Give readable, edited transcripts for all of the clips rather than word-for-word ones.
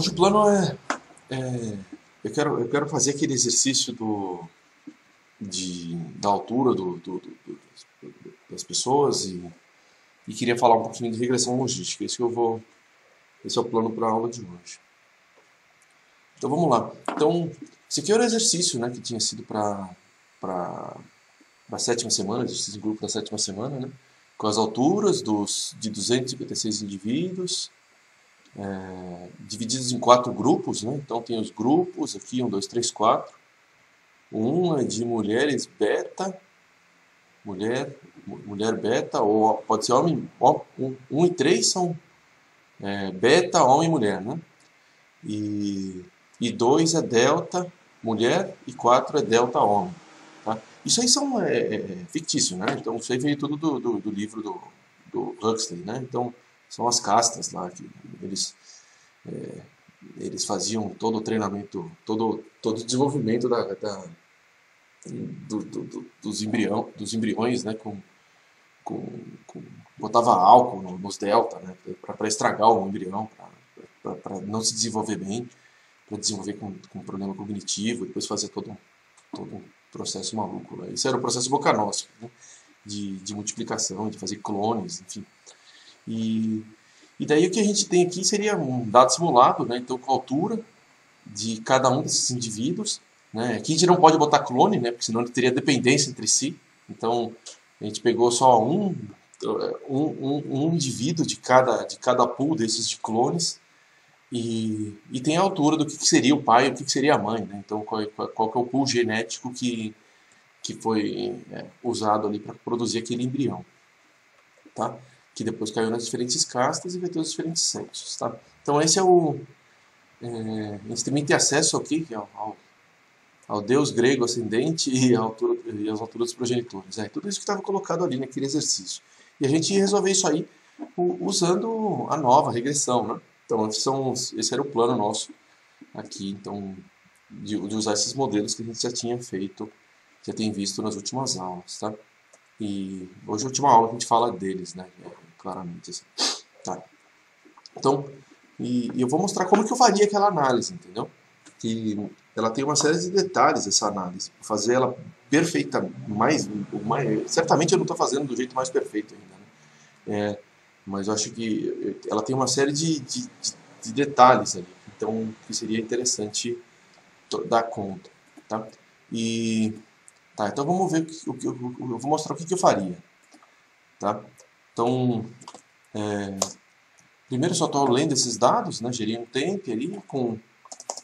Hoje o plano eu quero fazer aquele exercício da altura das pessoas e queria falar um pouquinho de regressão logística. Esse é o plano para a aula de hoje. Então vamos lá. Então, esse aqui era o exercício, né, que tinha sido para a sétima semana, exercício em grupo da sétima semana, né, com as alturas de 256 indivíduos, divididos em 4 grupos, né? Então tem os grupos aqui, 1, 2, 3, 4. Um é de mulheres beta, mulher beta, ou pode ser homem, 1 e 3 são beta, homem e mulher, né? E 2 é delta, mulher, e 4 é delta, homem. Tá? Isso aí são fictício, né? Então isso aí veio tudo do livro do Huxley, né? Então são as castas lá que eles faziam todo o treinamento, todo o desenvolvimento dos embriões, né? Botava álcool nos delta, né? Para estragar o embrião, para não se desenvolver bem, para desenvolver com problema cognitivo, depois fazer todo um processo maluco. Né? Isso era o processo Volkanovski, né? de multiplicação, de fazer clones, enfim. E daí o que a gente tem aqui seria um dado simulado, né? Então com a altura de cada um desses indivíduos. Né? Aqui a gente não pode botar clone, né? Porque senão ele teria dependência entre si. Então a gente pegou só um indivíduo de cada pool desses de clones e tem a altura do que seria o pai e o que seria a mãe. Né? Então qual que é o pool genético que foi usado ali para produzir aquele embrião. Tá? Que depois caiu nas diferentes castas e vai ter os diferentes sexos. Tá? Então esse é a gente também tem acesso aqui ao deus grego ascendente e as alturas dos progenitores. Tudo isso que estava colocado ali naquele exercício. E a gente ia resolver isso aí usando a nova regressão. Né? Então esse era o plano nosso aqui, então, de usar esses modelos que a gente já tinha feito, já tem visto nas últimas aulas. Tá? E hoje, a última aula, a gente fala deles, né? Claramente assim. Tá. Então, eu vou mostrar como que eu faria aquela análise, entendeu? Que ela tem uma série de detalhes, essa análise. Fazer ela perfeita, certamente eu não estou fazendo do jeito mais perfeito ainda, né? Mas eu acho que ela tem uma série de detalhes ali. Então, que seria interessante dar conta, tá? Tá, então vamos ver eu vou mostrar o que eu faria, tá? Então, primeiro só estou lendo esses dados, né? Gerir um tempo ali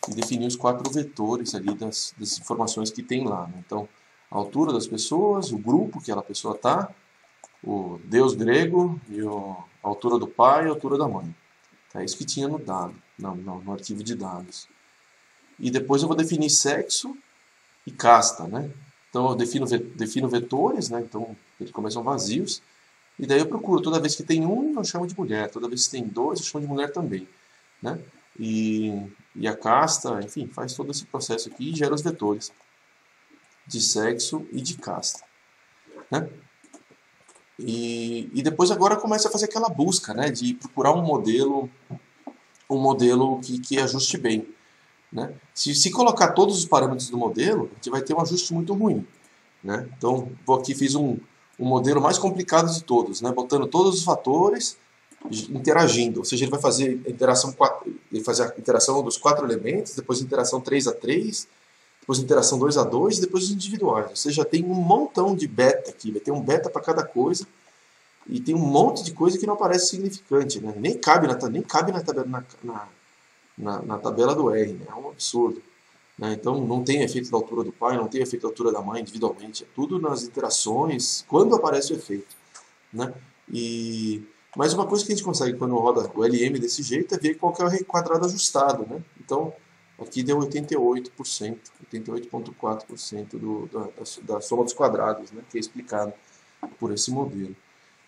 e definir os 4 vetores ali das informações que tem lá. Né? Então, a altura das pessoas, o grupo que aquela pessoa está, o deus grego e a altura do pai e a altura da mãe. É isso que tinha no dado, no arquivo de dados. E depois eu vou definir sexo e casta, né? Então eu defino vetores, né? Então eles começam vazios. E daí eu procuro, toda vez que tem um, eu chamo de mulher. Toda vez que tem 2, eu chamo de mulher também. Né? E a casta, enfim, faz todo esse processo aqui e gera os vetores de sexo e de casta. Né? E depois agora começa a fazer aquela busca, né? De procurar um modelo que ajuste bem. Né? Se colocar todos os parâmetros do modelo, a gente vai ter um ajuste muito ruim. Né? Então, fiz um modelo mais complicado de todos, né? Botando todos os fatores interagindo, ou seja, ele vai fazer a interação dos 4 elementos, depois a interação 3 a 3, depois a interação 2 a 2 e depois os individuais. Ou seja, tem um montão de beta aqui, vai ter um beta para cada coisa e tem um monte de coisa que não aparece significante, né? Nem cabe na tabela do R, né? É um absurdo. Né? Então não tem efeito da altura do pai, não tem efeito da altura da mãe individualmente, é tudo nas interações, quando aparece o efeito. Né? Mas uma coisa que a gente consegue quando roda o LM desse jeito é ver qual que é o quadrado ajustado. Né? Então aqui deu 88%, 88,4% da soma dos quadrados, né? Que é explicado por esse modelo.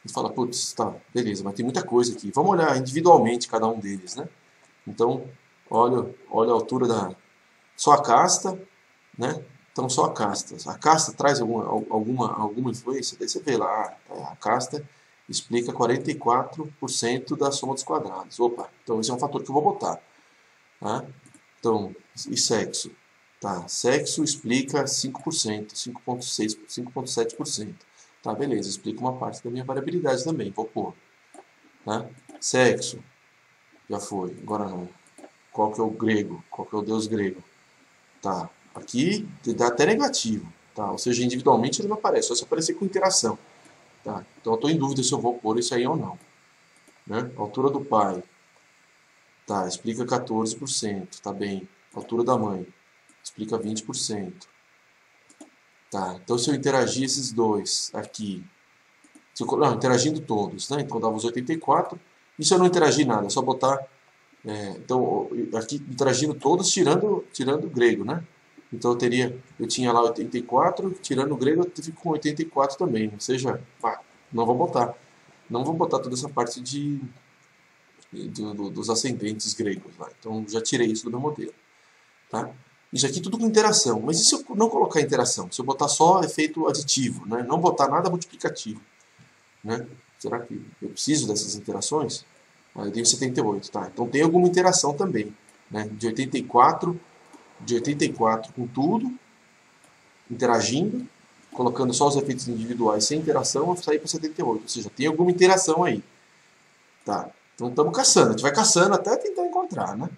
A gente fala, putz, tá, beleza, mas tem muita coisa aqui. Vamos olhar individualmente cada um deles. Né? Então, olha a altura só a casta, né? Então só a casta. A casta traz alguma influência? Daí você vê lá, a casta explica 44% da soma dos quadrados. Opa, então esse é um fator que eu vou botar. Tá? Então, e sexo? Tá, sexo explica 5%, 5,6%, 5,7%. Tá, beleza, explica uma parte da minha variabilidade também, vou pôr. Tá? Sexo, já foi, agora não. Qual que é o grego? Qual que é o deus grego? Tá, aqui dá até negativo, tá? Ou seja, individualmente ele não aparece, só se aparecer com interação. Tá? Então eu estou em dúvida se eu vou pôr isso aí ou não. Né? Altura do pai, tá, explica 14%, tá bem. Altura da mãe, explica 20%. Tá, então se eu interagir esses dois aqui, não, interagindo todos, né? Então dava os 84. E se eu não interagir nada, é só botar. Então, aqui interagindo todos, tirando o grego, né? Então eu tinha lá 84, tirando o grego, eu fico com 84 também. Ou seja, não vou botar. Não vou botar toda essa parte dos ascendentes gregos lá. Então já tirei isso do meu modelo. Tá? Isso aqui tudo com interação. Mas e se eu não colocar interação? Se eu botar só efeito aditivo, né? Não botar nada multiplicativo? Né? Será que eu preciso dessas interações? Eu tenho 78, tá? Então tem alguma interação também, né? De 84 com tudo, interagindo, colocando só os efeitos individuais sem interação, eu sair para 78. Ou seja, tem alguma interação aí, tá? Então estamos caçando, a gente vai caçando até tentar encontrar, né?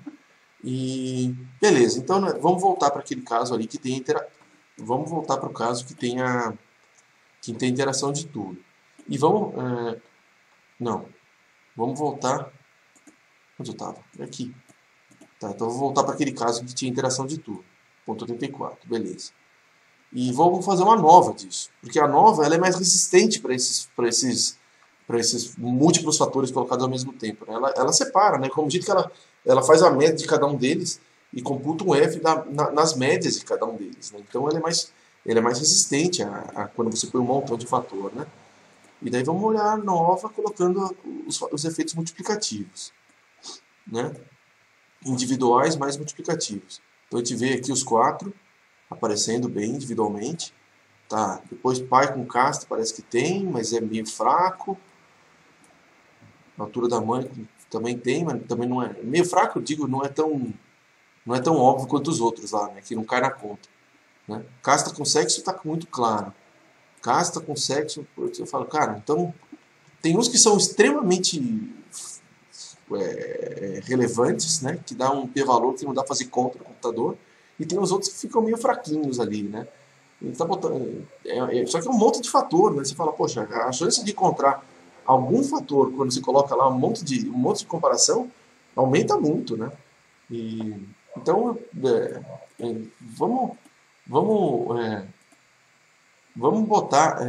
E beleza. Então vamos voltar para aquele caso ali que tem vamos voltar para o caso que tem interação de tudo. E vamos não. Vamos voltar. Onde eu estava? Aqui. Tá, então eu vou voltar para aquele caso que tinha interação de tudo. Ponto 84, beleza. E vamos fazer uma nova disso. Porque a nova ela é mais resistente para esses múltiplos fatores colocados ao mesmo tempo. Né? Ela separa, né? Como jeito que ela faz a média de cada um deles e computa um F nas médias de cada um deles. Né? Então ela é mais resistente a quando você põe um montão de fator. Né? E daí vamos olhar a nova colocando os efeitos multiplicativos. Né? Individuais mais multiplicativos. Então a gente vê aqui os 4 aparecendo bem individualmente. Tá? Depois pai com casta parece que tem, mas é meio fraco. A altura da mãe também tem, mas também não é. Meio fraco, eu digo, não é tão óbvio quanto os outros lá, né? Que não cai na conta. Né? Casta com sexo está muito claro. Casta com sexo, eu falo, cara, então tem uns que são extremamente relevantes, né? Que dá um p-valor que não dá para fazer conta no computador, e tem os outros que ficam meio fraquinhos ali, né? Ele tá botando, só que é um monte de fator, né? Você fala, poxa, a chance de encontrar algum fator quando você coloca lá um monte de comparação aumenta muito, né? E, então, vamos, vamos, vamos botar,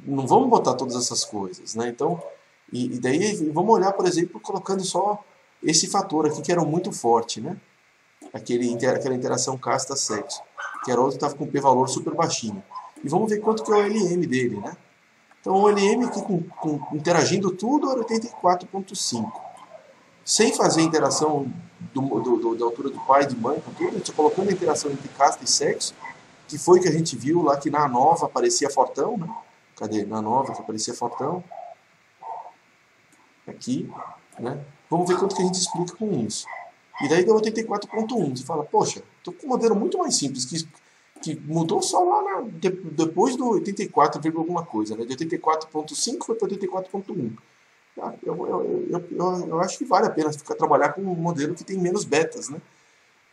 não vamos botar todas essas coisas, né? Então, e daí vamos olhar, por exemplo, colocando só esse fator aqui que era muito forte, né? Aquela interação casta-sexo, que era outro que estava com p-valor super baixinho. E vamos ver quanto que é o LM dele, né? Então o LM aqui interagindo tudo era 84,5. Sem fazer interação da altura do pai e de mãe, com tudo, a gente colocando a interação entre casta e sexo, que foi que a gente viu lá que na nova aparecia fortão, né? Cadê? Na nova que aparecia fortão. Aqui, né? Vamos ver quanto que a gente explica com isso. E daí deu 84,1. Você fala, poxa, estou com um modelo muito mais simples, que mudou só lá depois do 84, alguma coisa. Né? De 84,5 foi para 84,1. Eu acho que vale a pena trabalhar com um modelo que tem menos betas. Né?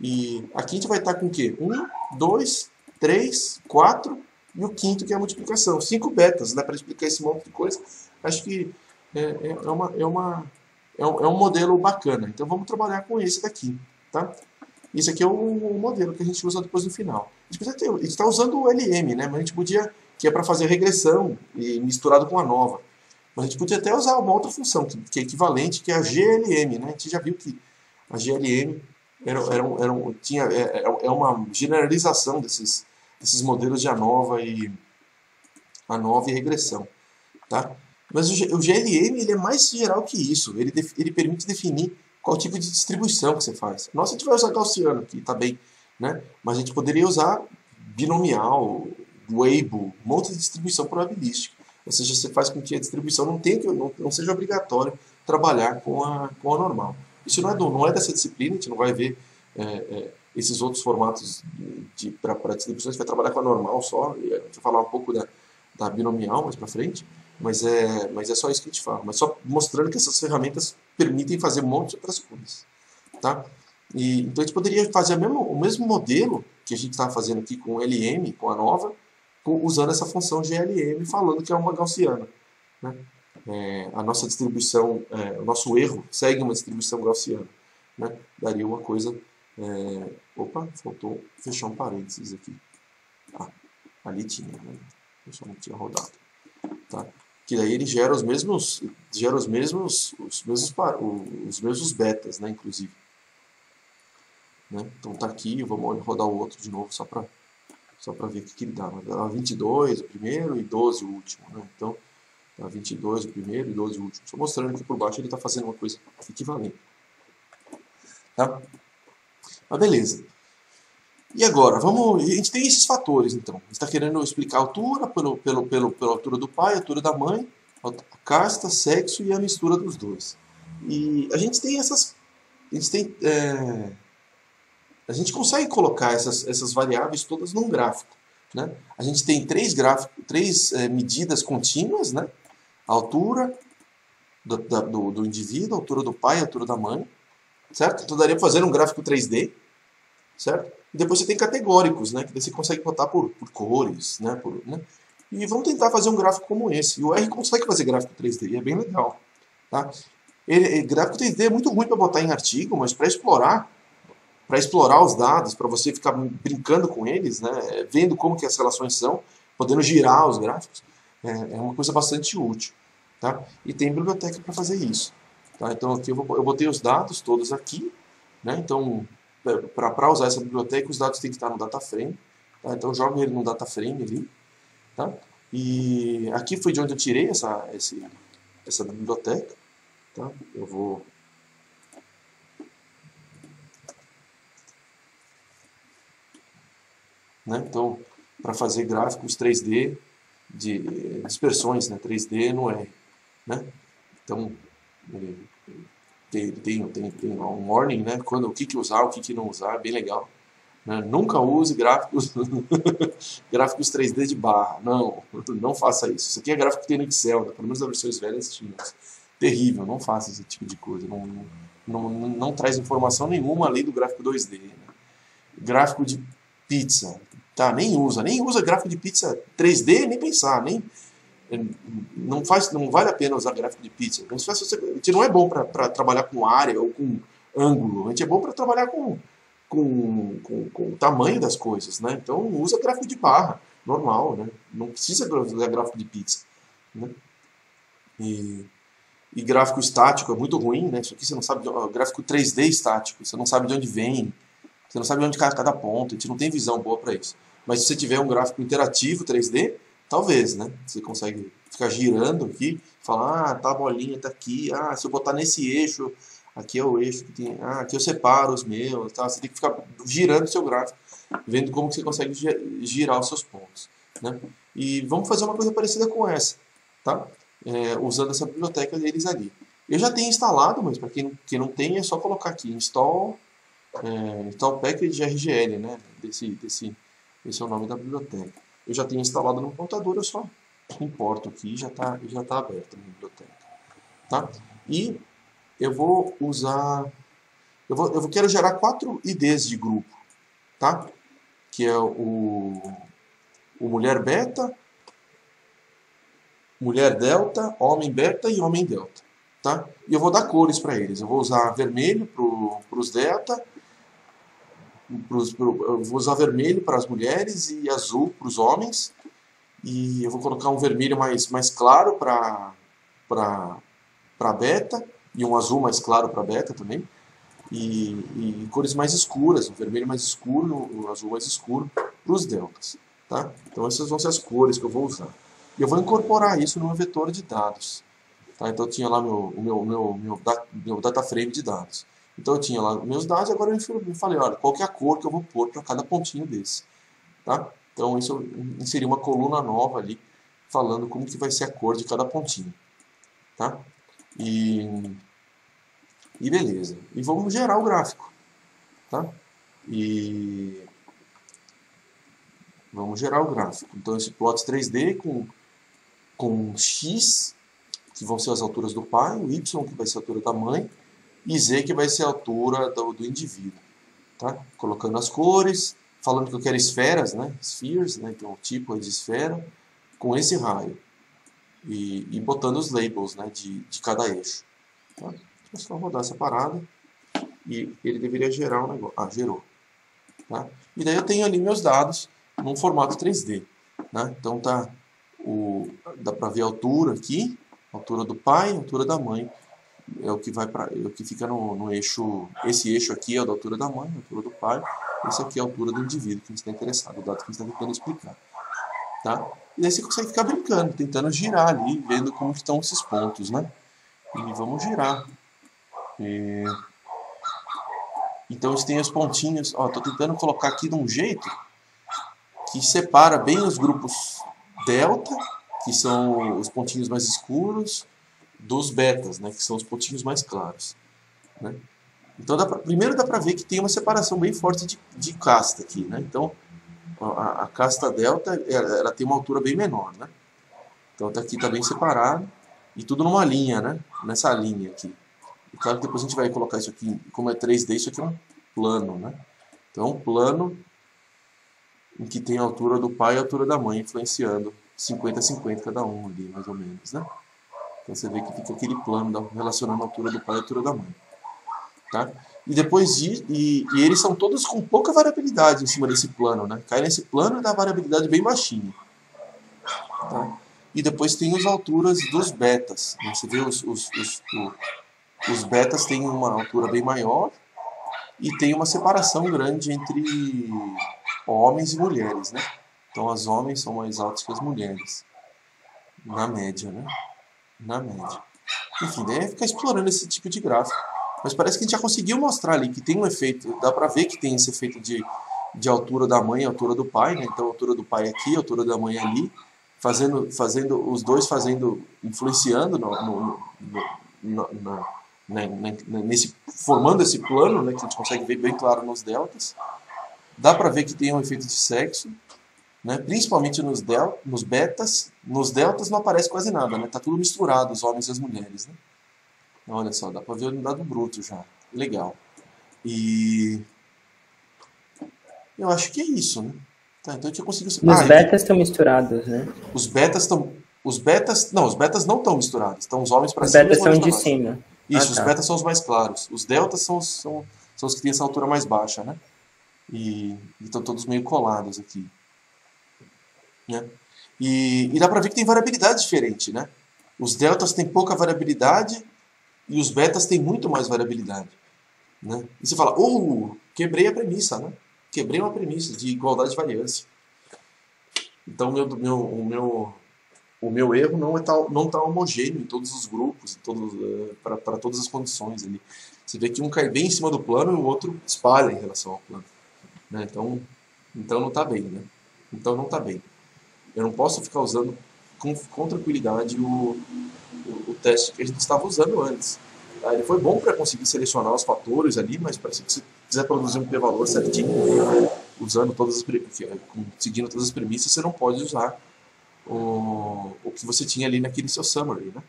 E aqui a gente vai estar com o quê? 1, 2, 3, 4 e o quinto que é a multiplicação. 5 betas, né? Para explicar esse monte de coisa. Acho que é um modelo bacana. Então vamos trabalhar com esse daqui. Tá? Esse aqui é o modelo que a gente usa depois no final. A gente está usando o LM, né? Mas a gente podia, que é para fazer regressão e misturado com a nova. Mas a gente podia até usar uma outra função, que é equivalente, que é a GLM. Né? A gente já viu que a GLM é uma generalização desses modelos de ANOVA e regressão. Tá? Mas o GLM ele é mais geral que isso. Ele permite definir qual tipo de distribuição que você faz. Nossa, a gente vai usar gaussiano aqui, tá bem. Né? Mas a gente poderia usar binomial, Weibull, um monte de distribuição probabilística. Ou seja, você faz com que a distribuição não seja obrigatório trabalhar com a normal. Isso não é dessa disciplina, a gente não vai ver esses outros formatos para distribuição, a gente vai trabalhar com a normal só, e a gente vai falar um pouco da binomial mais para frente, mas é só isso que a gente fala. Mas só mostrando que essas ferramentas permitem fazer um monte de outras coisas. Tá? Então a gente poderia fazer o mesmo modelo que a gente está fazendo aqui com o LM, com a nova, usando essa função GLM, falando que é uma gaussiana. Né? A nossa distribuição, o nosso erro segue uma distribuição gaussiana. Né? Daria uma coisa... opa, faltou fechar um parênteses aqui. Ali tinha, né? Eu só não tinha rodado. Tá? Que daí ele gera os mesmos betas, né, inclusive. Né? Então tá aqui, vamos rodar o outro de novo só para ver o que ele dá. 22 o primeiro e 12 o último. Né? Então, tá 22 o primeiro e 12 o último. Só mostrando que por baixo ele está fazendo uma coisa equivalente. Tá? Mas beleza. E agora, a gente tem esses fatores, então. A gente está querendo explicar a altura pela altura do pai, a altura da mãe, a casta, sexo e a mistura dos dois. E a gente tem a gente consegue colocar essas variáveis todas num gráfico. Né? A gente tem três medidas contínuas, né? A altura do indivíduo, a altura do pai, a altura da mãe. Certo? Então daria para fazer um gráfico 3D. Certo? E depois você tem categóricos, né? Que você consegue botar por cores, né? E vamos tentar fazer um gráfico como esse. E o R consegue fazer gráfico 3D, e é bem legal. Tá? Gráfico 3D é muito ruim para botar em artigo, mas para explorar os dados, para você ficar brincando com eles, né? Vendo como que as relações são, podendo girar os gráficos, é uma coisa bastante útil. Tá? E tem biblioteca para fazer isso. Tá? Então aqui eu botei os dados todos aqui, né? Então para usar essa biblioteca, os dados têm que estar no DataFrame. Tá? Então eu jogo ele no DataFrame ali. Tá? E aqui foi de onde eu tirei essa biblioteca. Tá? Eu vou... Né? Então, para fazer gráficos 3D de dispersões, né? 3D no R. Né? Então, tem um warning, né? O que usar, o que não usar, é bem legal. Né? Nunca use gráficos 3D de barra. Não faça isso. Isso aqui é gráfico que tem no Excel, né? Pelo menos nas versões velhas tinha. Terrível, não faça esse tipo de coisa. Não traz informação nenhuma além do gráfico 2D. Né? Gráfico de pizza. Tá, nem usa gráfico de pizza 3D, nem pensar, não vale a pena usar gráfico de pizza. A gente não é bom para trabalhar com área ou com ângulo, a gente é bom para trabalhar com o tamanho das coisas, né? Então usa gráfico de barra, normal, né? Não precisa usar gráfico de pizza, né? E gráfico estático é muito ruim, né? Isso aqui você não sabe, gráfico 3D estático, você não sabe de onde vem, você não sabe onde cai cada ponto, a gente não tem visão boa para isso. Mas se você tiver um gráfico interativo 3D, talvez, né? Você consegue ficar girando aqui, falar, tá, a bolinha tá aqui, se eu botar nesse eixo, aqui é o eixo que tem, aqui eu separo os meus, tá? Você tem que ficar girando o seu gráfico, vendo como que você consegue girar os seus pontos, né? E vamos fazer uma coisa parecida com essa, tá? Usando essa biblioteca deles ali. Eu já tenho instalado, mas para quem não tem, é só colocar aqui, install package RGL, né? Esse é o nome da biblioteca. Eu já tenho instalado no computador, eu só importo aqui e já está aberto na biblioteca. Tá? E eu vou usar... Eu quero gerar 4 IDs de grupo. Tá? Que é o mulher beta, mulher delta, homem beta e homem delta. Tá? E eu vou dar cores para eles. Eu vou usar vermelho para os delta, eu vou usar vermelho para as mulheres e azul para os homens. E eu vou colocar um vermelho mais claro para beta e um azul mais claro para beta também. E cores mais escuras, o vermelho mais escuro, o azul mais escuro para os deltas. Tá? Então essas vão ser as cores que eu vou usar. E eu vou incorporar isso no meu vetor de dados. Tá? Então eu tinha lá meu data frame de dados. Então eu tinha lá meus dados, agora eu falei, olha, qual que é a cor que eu vou pôr para cada pontinho desse. Tá? Então isso eu inseri uma coluna nova ali, falando como que vai ser a cor de cada pontinho. Tá? E E beleza. E vamos gerar o gráfico, tá? E vamos gerar o gráfico. Então esse plot 3D com x, que vão ser as alturas do pai, o y, que vai ser a altura da mãe, e z, que vai ser a altura do indivíduo. Tá? Colocando as cores, falando que eu quero esferas, né? Spheres, né? Então o tipo de esfera, com esse raio. E botando os labels, né? de cada eixo. Tá? É só rodar essa parada e ele deveria gerar um negócio. Ah, gerou. Tá? E daí eu tenho ali meus dados num formato 3D. Né? Então dá para ver a altura aqui, a altura do pai, a altura da mãe. É o que vai para, é o que fica no eixo. Esse eixo aqui é a da altura da mãe, a altura do pai. Esse aqui é a altura do indivíduo que a gente está interessado, o dado que a gente está tentando explicar. Tá? E daí você consegue ficar brincando, tentando girar ali, vendo como estão esses pontos, né? E vamos girar. Então eles têm os pontinhos. Estou tentando colocar aqui de um jeito que separa bem os grupos delta, que são os pontinhos mais escuros, dos betas, né, que são os pontinhos mais claros. Né? Então primeiro dá para ver que tem uma separação bem forte de casta aqui. Né? Então a casta delta ela tem uma altura bem menor. Né? Então aqui está bem separado e tudo numa linha, né? Nessa linha aqui. E claro que depois a gente vai colocar isso aqui, como é 3D, isso aqui é um plano. Né? Então um plano em que tem a altura do pai e a altura da mãe, influenciando 50-50 cada um ali, mais ou menos, né? Então você vê que fica aquele plano relacionando a altura do pai e a altura da mãe. Tá? E depois e eles são todos com pouca variabilidade em cima desse plano, né? Cai nesse plano e dá variabilidade bem baixinha. Tá? E depois tem as alturas dos betas. Né? Você vê os betas têm uma altura bem maior e tem uma separação grande entre homens e mulheres, né? Então, os homens são mais altos que as mulheres, na média, né? Na média. Enfim, daí é ficar explorando esse tipo de gráfico. Mas parece que a gente já conseguiu mostrar ali que tem um efeito, dá pra ver que tem esse efeito de altura da mãe e altura do pai, né? Então, a altura do pai aqui, a altura da mãe ali, os dois influenciando formando esse plano, né? Que a gente consegue ver bem claro nos deltas. Dá pra ver que tem um efeito de sexo, né? Principalmente nos betas. Nos deltas não aparece quase nada, né? Tá tudo misturado, os homens e as mulheres, né? Olha só, dá pra ver o dado bruto já. Legal. E eu acho que é isso, né? Tá, então a gente conseguiu... Os betas estão misturados, né? Os betas estão... Os betas não estão misturados. Estão os homens para Os cima e os betas são mulheres para de baixo. cima. Ah, Isso, os tá. betas são os mais claros. Os deltas são os que têm essa altura mais baixa, né? E estão todos meio colados aqui. Né? E dá pra ver que tem variabilidade diferente, né? Os deltas têm pouca variabilidade e os betas têm muito mais variabilidade. Né? E você fala, quebrei a premissa, né? Quebrei uma premissa de igualdade de variância. Então o meu erro não tá homogêneo em todos os grupos, para todas as condições ali. Você vê que um cai bem em cima do plano e o outro espalha em relação ao plano. Né? Então não está bem. Né? Então não está bem. Eu não posso ficar usando com tranquilidade o teste que a gente estava usando antes. Tá? Ele foi bom para conseguir selecionar os fatores ali, mas para se você quiser produzir um p-valor certinho, usando seguindo todas as premissas, você não pode usar o que você tinha ali naquele seu summary, né?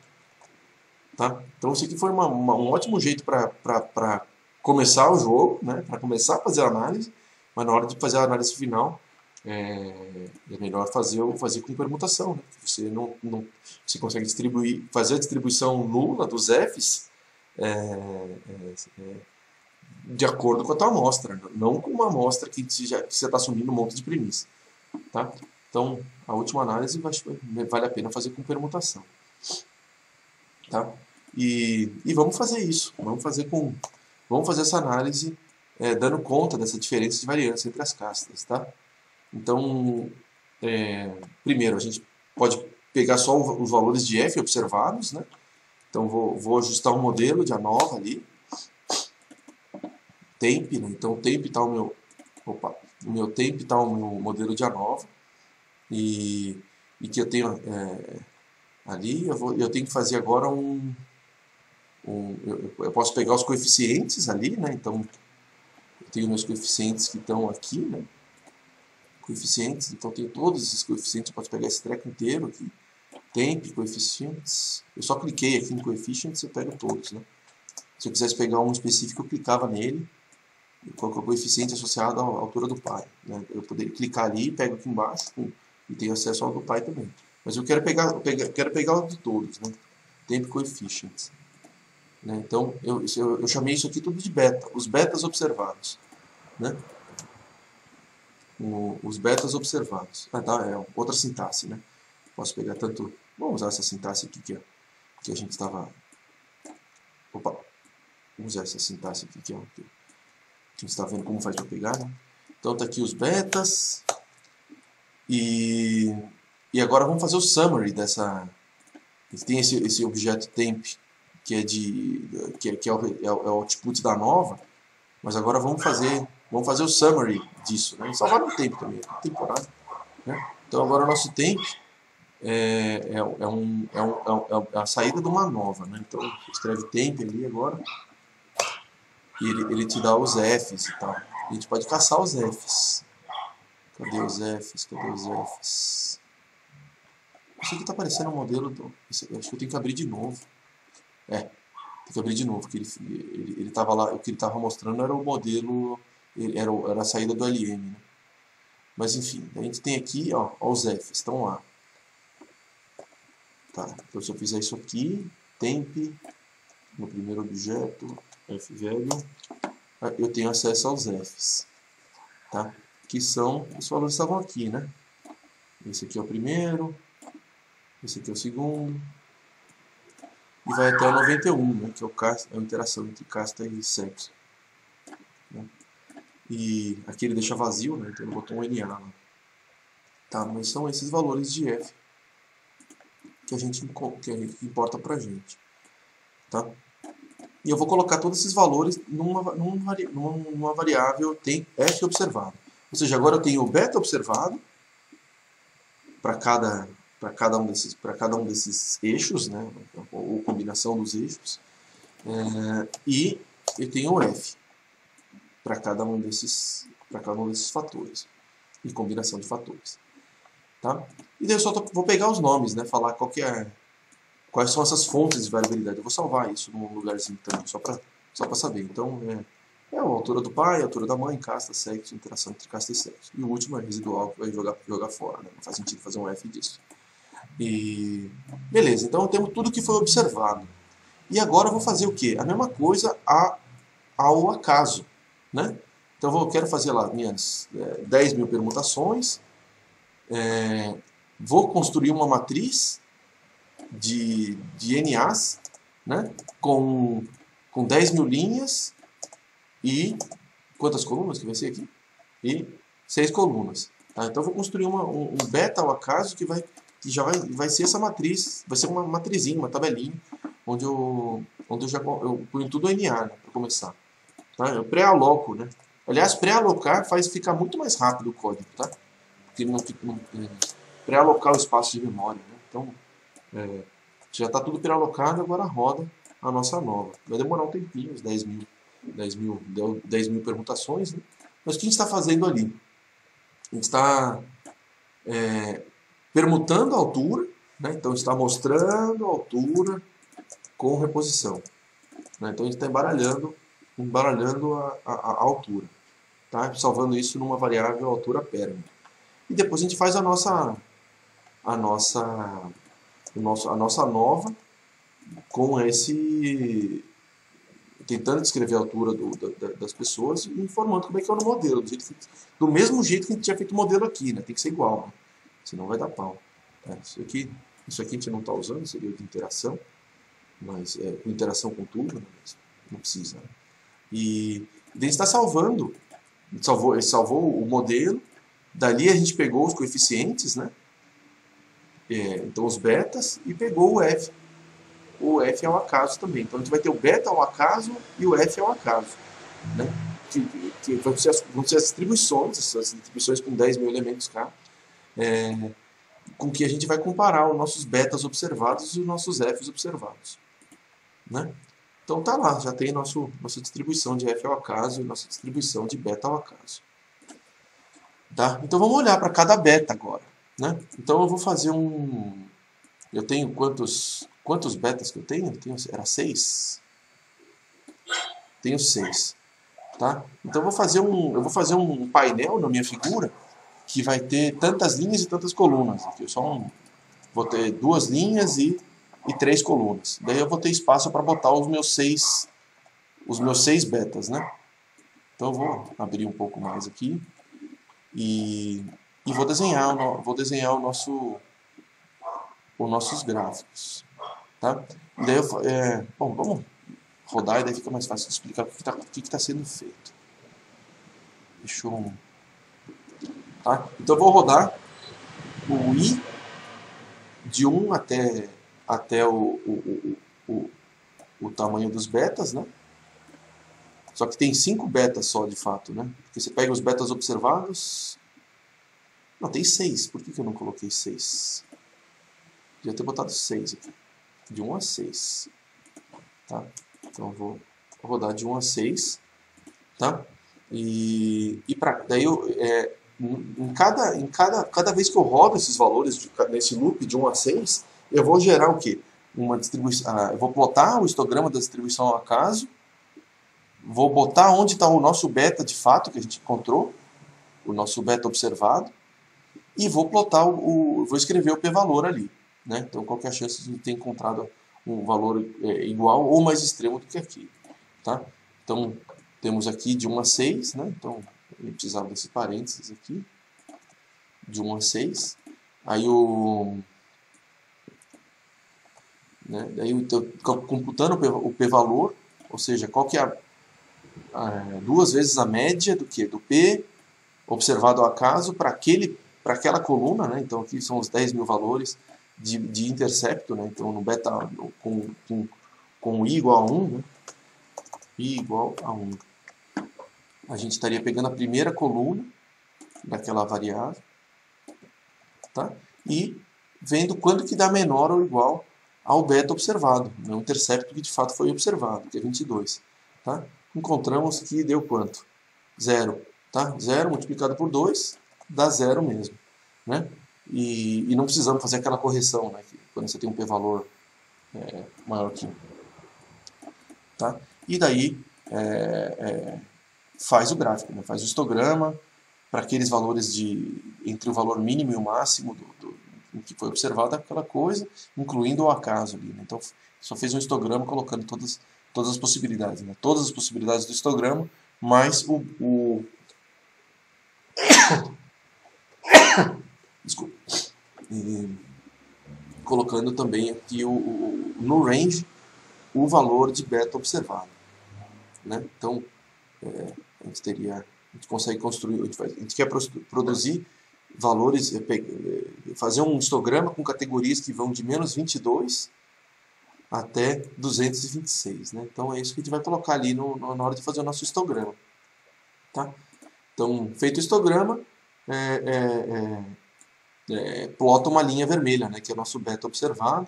Tá? Então isso aqui foi um ótimo jeito para começar o jogo, né? Para começar a fazer a análise, mas na hora de fazer a análise final é melhor fazer com permutação, né? Você você consegue fazer a distribuição nula dos Fs de acordo com a tua amostra, não com uma amostra que você está assumindo um monte de premissa. Tá? Então, a última análise vale a pena fazer com permutação. Tá? E vamos fazer isso. Vamos fazer essa análise dando conta dessa diferença de variância entre as castas. Tá? Então, primeiro, a gente pode pegar só os valores de F observados. Né? Então, vou ajustar um modelo de ANOVA ali. Temp, né? Então, o temp está o meu temp está o meu modelo de ANOVA. E que eu tenho ali, eu tenho que fazer agora eu posso pegar os coeficientes ali, né? Então, eu tenho meus coeficientes que estão aqui, né? Coeficientes, então tem todos esses coeficientes, eu posso pegar esse treco inteiro aqui. Temp, coeficientes. Eu só cliquei aqui em coeficientes e eu pego todos, né? Se eu quisesse pegar um específico, eu clicava nele e coloco o coeficiente associado à altura do pai, né? Eu poderia clicar ali, pego aqui embaixo e tenho acesso ao do pai também. Mas eu quero pegar o de todos, né? Temp coefficients. Né? Então, eu chamei isso aqui tudo de beta, os betas observados. Né? Os betas observados. É outra sintaxe, né? Posso pegar tanto... Vamos usar essa sintaxe aqui que a gente estava... Opa! Vamos usar essa sintaxe aqui que a gente está vendo como faz para pegar, né? Então, tá aqui os betas. E agora vamos fazer o summary dessa... Tem esse objeto temp, que é o output da nova, mas agora vamos fazer o summary disso, né? E salvar no tempo também, temporário, né? Então agora o nosso temp é a saída de uma nova, né? Então escreve temp ali agora e ele te dá os Fs e tal. A gente pode caçar os Fs. Cadê os Fs? Cadê os Fs? Isso aqui está parecendo um modelo acho que eu tenho que abrir de novo. Tem que abrir de novo, que ele estava lá, o que ele estava mostrando era o modelo, era a saída do LM, né? Mas enfim, a gente tem aqui, ó, os Fs, estão lá. Tá, então se eu fizer isso aqui, temp, no primeiro objeto, F velho, eu tenho acesso aos Fs, tá? Que são, os valores estavam aqui, né? Esse aqui é o primeiro, esse aqui é o segundo, e vai até o 91, né, que é a interação entre casta e sexo. Né? E aqui ele deixa vazio, né, então ele botou um NA lá. Tá, mas são esses valores de F que importa pra gente. Tá? E eu vou colocar todos esses valores numa variável tem F observado. Ou seja, agora eu tenho o beta observado para cada um desses eixos, né, ou combinação dos eixos, e eu tenho o F para cada um desses fatores e combinação de fatores, tá? E daí eu só vou pegar os nomes, né, falar quais são essas fontes de variabilidade. Eu vou salvar isso num lugarzinho também, só para saber. Então é a altura do pai, a altura da mãe, casta, sexo, interação entre casta e sexo. E o último é residual, que vai jogar fora, né? Não faz sentido fazer um F disso. E beleza, então temos tudo que foi observado. E agora eu vou fazer o quê? A mesma coisa ao acaso, né? Então eu quero fazer lá minhas 10 mil permutações, vou construir uma matriz de NAs, né? com 10 mil linhas e quantas colunas que vai ser aqui? E 6 colunas. Tá? Então eu vou construir um beta ao acaso que já vai ser essa matriz, vai ser uma matrizinha, uma tabelinha, onde eu ponho tudo NA, né, para começar. Tá? Eu pré-aloco, né? Aliás, pré-alocar faz ficar muito mais rápido o código, tá? Porque pré-alocar o espaço de memória, né? Então, já está tudo pré-alocado, agora roda a nossa nova. Vai demorar um tempinho, uns 10 mil permutações, né? Mas o que a gente está fazendo ali? A gente está permutando a altura, né? Então está mostrando a altura com reposição. Né? Então a gente está embaralhando a altura, tá? Salvando isso numa variável altura perma. E depois a gente faz a nossa nova com tentando descrever a altura das pessoas e informando como é que é o modelo, do mesmo jeito que a gente tinha feito o modelo aqui, né? Tem que ser igual, né? Senão vai dar pau. Isso aqui a gente não está usando, seria de interação, mas interação com tudo, né? Não precisa. Né? E a gente está salvando, ele salvou o modelo, dali a gente pegou os coeficientes, né? Então os betas, e pegou o F. O F é ao acaso também. Então a gente vai ter o beta ao acaso e o F ao acaso. Né? Que vão ser as distribuições com 10 mil elementos cá, com que a gente vai comparar os nossos betas observados e os nossos Fs observados. Né? Então tá lá, já tem nossa distribuição de f ao acaso e nossa distribuição de beta ao acaso. Tá? Então vamos olhar para cada beta agora. Né? Então eu vou fazer um... Eu tenho quantos betas que eu tenho? Era 6? Tenho 6. Tá? Então eu vou fazer um painel na minha figura que vai ter tantas linhas e tantas colunas. Aqui vou ter 2 linhas e 3 colunas. Daí eu vou ter espaço para botar os meus 6 betas, né? Então eu vou abrir um pouco mais aqui e vou desenhar os nossos gráficos, tá? Daí bom, vamos rodar e daí fica mais fácil de explicar o que está sendo feito. Deixa eu... Tá? Então eu vou rodar o i de 1 até o tamanho dos betas, né? Só que tem 5 betas só, de fato, né? Porque você pega os betas observados... Não, tem 6. Por que eu não coloquei 6? Devia ter botado 6 aqui. De 1 a 6. Tá? Então eu vou rodar de 1 a 6. Tá? Daí cada vez que eu rodo esses valores nesse loop de 1 a 6, eu vou gerar o quê? Uma distribuição, eu vou plotar o histograma da distribuição ao acaso, vou botar onde está o nosso beta de fato que a gente encontrou, o nosso beta observado, e vou plotar vou escrever o p-valor ali. Né? Então qual que é a chance de ter encontrado um valor igual ou mais extremo do que aqui. Tá? Então temos aqui de 1 a 6, né? Então eu precisava desse parênteses aqui, de 1 a 6. Aí daí eu estou computando o p-valor, ou seja, qual que é 2 vezes a média do P observado ao acaso para aquela coluna, né? Então aqui são os 10.000 valores de intercepto, né? Então no beta com i igual a 1, né? I igual a 1. A gente estaria pegando a primeira coluna daquela variável, tá? E vendo quanto que dá menor ou igual ao beta observado, né? O intercepto que de fato foi observado, que é 22. Tá? Encontramos que deu quanto? 0. Tá? 0 multiplicado por 2 dá 0 mesmo. Né? E não precisamos fazer aquela correção, né? Quando você tem um p-valor maior que 1. Tá? E daí faz o gráfico, né? Faz o histograma para aqueles valores entre o valor mínimo e o máximo do que foi observado, aquela coisa, incluindo o acaso ali. Né? Então só fez um histograma colocando todas as possibilidades, né? Todas as possibilidades do histograma, mais desculpa. Colocando também aqui no range o valor de beta observado. Né? Então, a gente consegue construir, a gente quer produzir valores, fazer um histograma com categorias que vão de menos 22 até 226. Né? Então é isso que a gente vai colocar ali na hora de fazer o nosso histograma. Tá? Então, feito o histograma, plota uma linha vermelha, né, que é o nosso beta observado,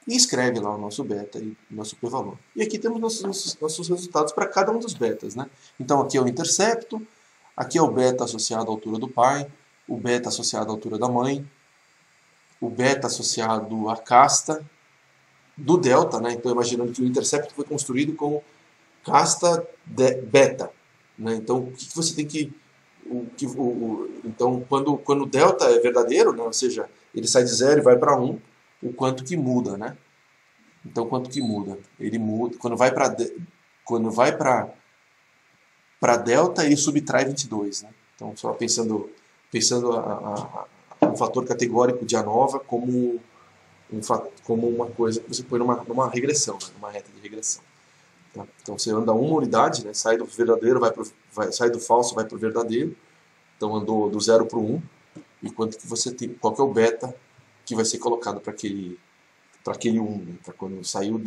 e escreve lá o nosso beta e o nosso p-valor. E aqui temos nossos resultados para cada um dos betas. Né? Então aqui é o intercepto, aqui é o beta associado à altura do pai, o beta associado à altura da mãe, o beta associado à casta do delta. Né? Então imaginando que o intercepto foi construído com casta beta. Né? Então o que você tem que... Então quando o delta é verdadeiro, né? Ou seja, ele sai de 0 e vai para 1, o quanto que muda, né? Então quanto que muda? Ele muda quando vai para delta, ele subtrai 22, né? Então só pensando um fator categórico de ANOVA como uma coisa que você põe numa regressão, né? Numa reta de regressão. Tá? Então você anda uma unidade, né? Sai do verdadeiro, sai do falso, vai para o verdadeiro. Então andou do 0 para o 1. E quanto que você tem? Qual que é o beta que vai ser colocado para aquele 1, né? Para quando saiu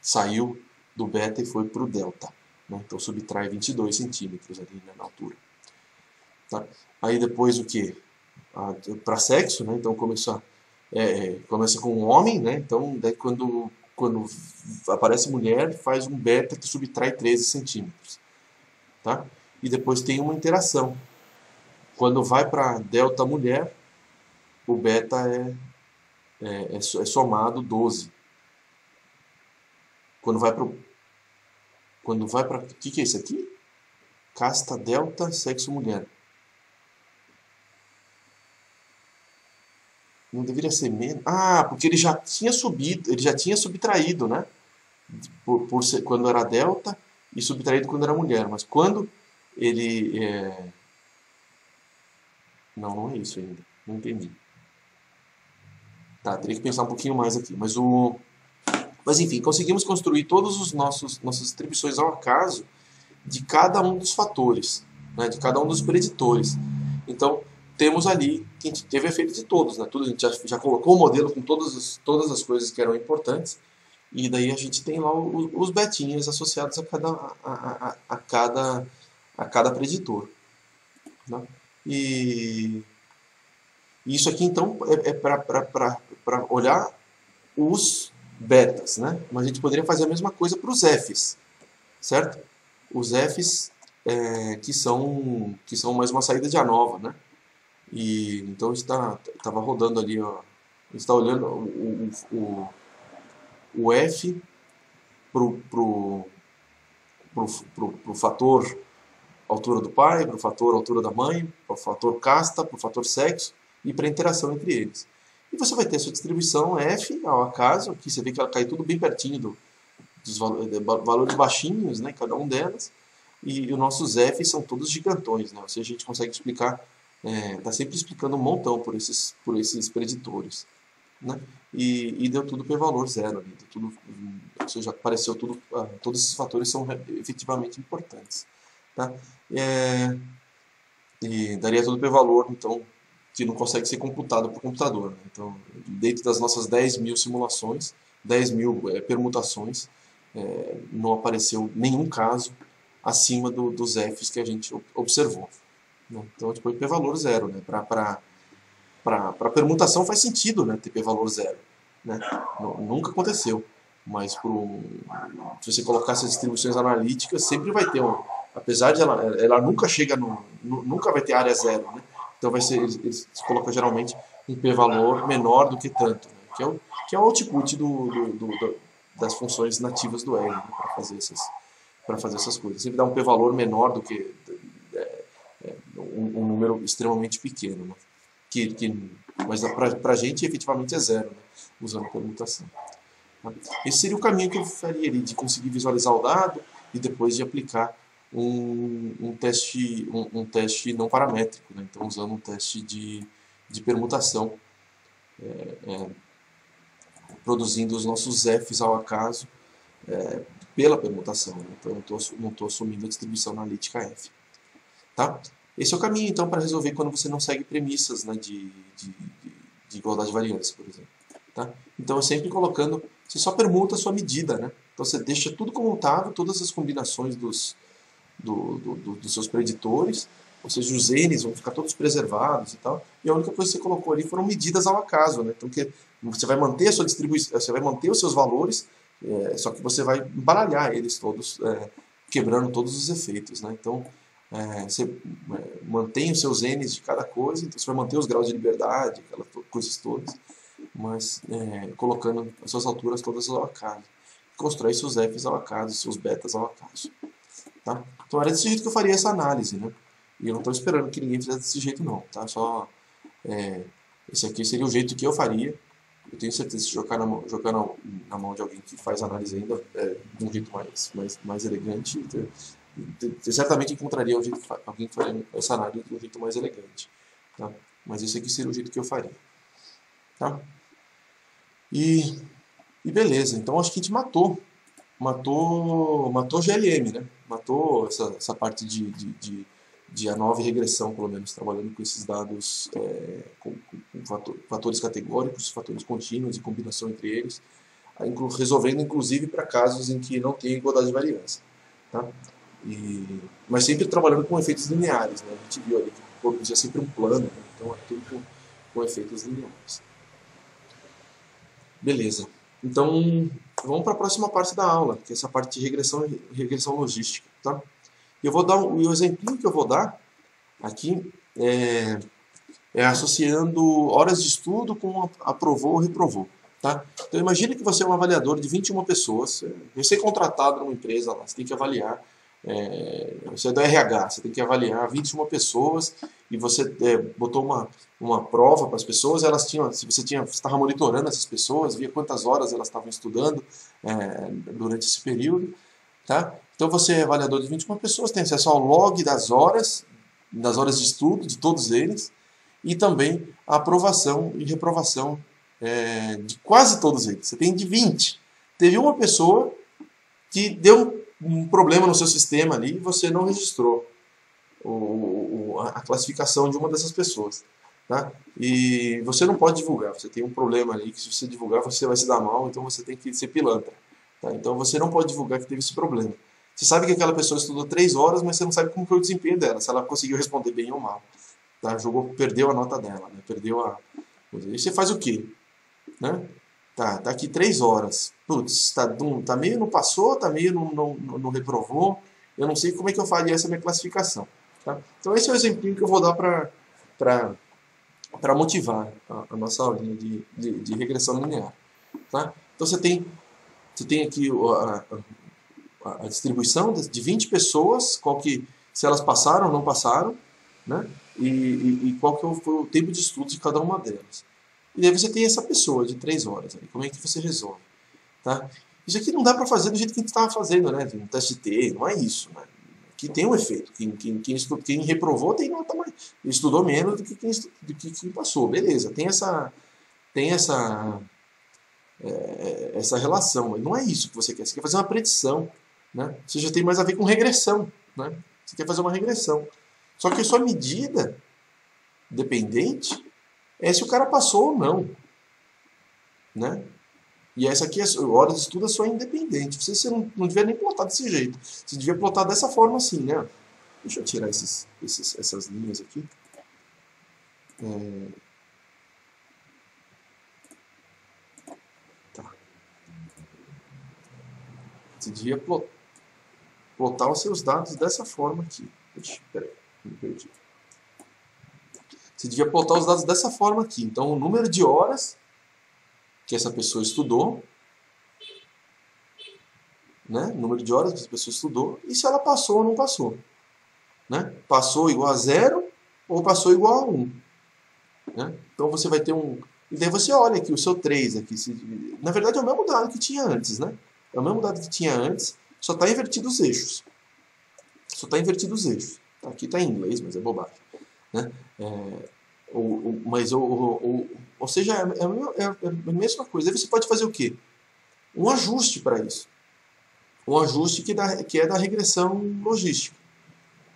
saiu do beta e foi para o delta. Né? Então subtrai 22 centímetros ali, né, na altura. Tá? Aí depois o que? Para sexo, né? Então começa com um homem, né? Então daí quando quando aparece mulher, faz um beta que subtrai 13 centímetros. Tá? E depois tem uma interação. Quando vai para delta mulher, o beta é somado 12. Quando vai para o que é isso aqui? Casta delta, sexo mulher. Não deveria ser menos. Ah, porque ele já tinha subido, ele já tinha subtraído, né? Quando era delta e subtraído quando era mulher. Mas quando ele. Não, não é isso ainda. Não entendi. Tá, teria que pensar um pouquinho mais aqui. Mas enfim, conseguimos construir todos os nossas distribuições ao acaso de cada um dos fatores, né? De cada um dos preditores. Então, temos ali que a gente teve efeito de todos, né? Tudo, a gente já colocou o modelo com todas as coisas que eram importantes. E daí a gente tem lá os betinhas associados a cada preditor. Né? E isso aqui, então, é para olhar os betas. Né? Mas a gente poderia fazer a mesma coisa para os Fs, certo? Os Fs que são mais uma saída de ANOVA. Né? E, então, a gente estava rodando ali, ó, a gente está olhando o F pro fator altura do pai, pro fator altura da mãe, pro fator casta, pro fator sexo e para a interação entre eles. E você vai ter a sua distribuição F ao acaso, aqui você vê que ela cai tudo bem pertinho dos valores baixinhos, né, cada um delas, e os nossos F são todos gigantões, né, ou seja, a gente consegue explicar, está sempre explicando um montão por esses preditores. Né? E deu tudo p-valor zero ali, deu tudo, ou seja, apareceu tudo, todos esses fatores são efetivamente importantes. Tá? E daria tudo p-valor, então, que não consegue ser computado por computador. Né? Então, dentro das nossas 10 mil simulações, 10 mil permutações, não apareceu nenhum caso acima dos Fs que a gente observou. Né? Então, a gente põe p-valor zero, né? Para permutação faz sentido, né, ter p-valor zero. Né? Nunca aconteceu. Mas se você colocar essas distribuições analíticas, sempre vai ter apesar de ela nunca chega nunca vai ter área zero. Né? Então eles colocam geralmente um p-valor menor do que tanto, né? que é o output das funções nativas do R, né? para fazer essas coisas. Sempre dá um p-valor menor do que um número extremamente pequeno. Né? Mas para a gente efetivamente é zero, né? Usando permutação. Tá? Esse seria o caminho que eu faria ali, de conseguir visualizar o dado e depois de aplicar um teste não paramétrico, né? Então usando um teste de permutação, produzindo os nossos Fs ao acaso pela permutação. Né? Então eu não estou assumindo a distribuição analítica F. Tá? Esse é o caminho, então, para resolver quando você não segue premissas, né, de igualdade de variância, por exemplo. Tá? Então, é sempre colocando... Você só permuta a sua medida. Né? Então, você deixa tudo comutável, todas as combinações dos seus preditores, ou seja, os N's vão ficar todos preservados e tal. E a única coisa que você colocou ali foram medidas ao acaso. Né? Então, você vai manter a sua distribuição, você vai manter os seus valores, só que você vai embaralhar eles todos, quebrando todos os efeitos. Né? Então, você mantém os seus N's de cada coisa, então você vai manter os graus de liberdade, aquelas coisas todas, mas colocando as suas alturas todas ao acaso. Constrói seus F's ao acaso, seus betas ao acaso. Tá? Então era desse jeito que eu faria essa análise, né? E eu não estou esperando que ninguém fizesse desse jeito não, tá? Esse aqui seria o jeito que eu faria. Eu tenho certeza que se jogar na mão de alguém que faz análise ainda de um jeito mais elegante, você certamente encontraria alguém que faria essa análise de um jeito mais elegante. Tá? Mas esse aqui seria o jeito que eu faria. Tá? E beleza, então acho que a gente matou GLM, né? Matou essa parte de ANOVA e regressão, pelo menos, trabalhando com esses dados com fatores categóricos, fatores contínuos e combinação entre eles, resolvendo inclusive para casos em que não tem igualdade de variância. Tá? Mas sempre trabalhando com efeitos lineares. Né? A gente viu ali que produzia sempre um plano, né? Então é tudo com efeitos lineares. Beleza. Então, vamos para a próxima parte da aula, que é essa parte de regressão logística, tá? Eu vou dar o exemplo que eu vou dar aqui é associando horas de estudo com aprovou ou reprovou, tá? Então, imagine que você é um avaliador de 21 pessoas, recém-contratado numa empresa lá, você tem que avaliar, você é do RH, você tem que avaliar 21 pessoas e você botou uma prova para as pessoas, elas tinham, se você estava monitorando essas pessoas, via quantas horas elas estavam estudando durante esse período, tá? Então você é avaliador de 21 pessoas, tem acesso ao log das horas de estudo de todos eles e também a aprovação e reprovação de quase todos eles. Você tem de 20. Teve uma pessoa que deu um problema no seu sistema ali e você não registrou a classificação de uma dessas pessoas. Tá? E você não pode divulgar, você tem um problema ali que se você divulgar você vai se dar mal, então você tem que ser pilantra. Tá? Então você não pode divulgar que teve esse problema. Você sabe que aquela pessoa estudou 3 horas, mas você não sabe como foi o desempenho dela, se ela conseguiu responder bem ou mal. Tá? Perdeu a nota dela, né? E você faz o quê? Né? Tá aqui 3 horas. Putz, tá meio não passou, tá meio não reprovou. Eu não sei como é que eu faria essa minha classificação. Tá? Então esse é o exemplinho que eu vou dar para motivar a nossa aulinha de regressão linear. Tá? Então você tem aqui a distribuição de 20 pessoas, se elas passaram ou não passaram, né? E qual que foi o tempo de estudo de cada uma delas. E daí você tem essa pessoa de 3 horas. Aí. Como é que você resolve? Tá? Isso aqui não dá para fazer do jeito que a gente estava fazendo, né? Um teste T, não é isso. Né? Aqui tem um efeito. Quem reprovou tem nota mais. Estudou menos do que quem passou. Beleza, tem essa relação. Mas não é isso que você quer. Você quer fazer uma predição. Né? Você já tem mais a ver com regressão. Né? Você quer fazer uma regressão. Só que a sua medida dependente é se o cara passou ou não. Né? E essa aqui, a hora de estudo é só independente. Você não devia nem plotar desse jeito. Você devia plotar dessa forma assim, né? Deixa eu tirar essas linhas aqui. Tá. Você devia plotar os seus dados dessa forma aqui. Ixi, peraí, me perdi. Você devia plotar os dados dessa forma aqui. Então, o número de horas que essa pessoa estudou, né? O número de horas que essa pessoa estudou e se ela passou ou não passou. Né? Passou igual a 0 ou passou igual a 1. Né? Então você vai ter um... E daí você olha aqui o seu 3. Aqui, na verdade é o mesmo dado que tinha antes. Né? É o mesmo dado que tinha antes, só está invertido os eixos. Aqui está em inglês, mas é bobagem. Né? Ou seja, é a mesma coisa. Aí você pode fazer o quê? Um ajuste para isso. Um ajuste que é da regressão logística.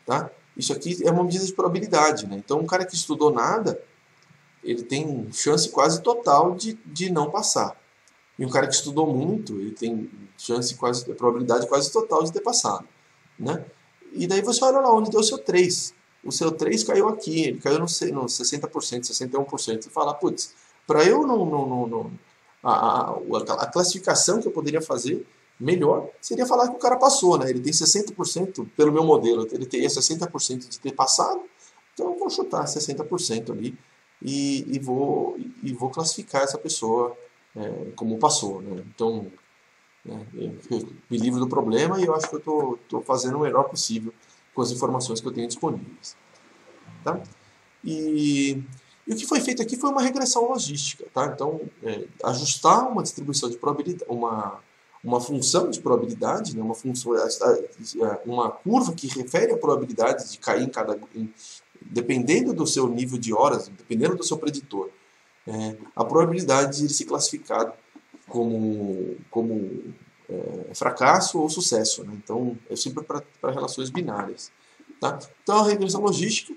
Tá? Isso aqui é uma medida de probabilidade. Né? Então, um cara que estudou nada, ele tem chance quase total de não passar. E um cara que estudou muito, ele tem probabilidade quase total de ter passado. Né? E daí você olha lá onde deu o seu 3. O seu 3 caiu aqui, ele caiu no 60%, 61%. Você fala, putz, para eu a classificação que eu poderia fazer melhor seria falar que o cara passou, né? Ele tem 60%, pelo meu modelo, ele teria 60% de ter passado, então eu vou chutar 60% ali e vou classificar essa pessoa como passou, né? Então, eu me livro do problema e eu acho que eu estou fazendo o melhor possível com as informações que eu tenho disponíveis. Tá? E o que foi feito aqui foi uma regressão logística. Tá? Então, ajustar uma distribuição de probabilidade, uma função de probabilidade, né? Uma curva que refere a probabilidade de cair dependendo do seu nível de horas, dependendo do seu preditor, a probabilidade de ele ser classificado como fracasso ou sucesso. Né? Então, é sempre para relações binárias. Tá? Então, a regressão logística,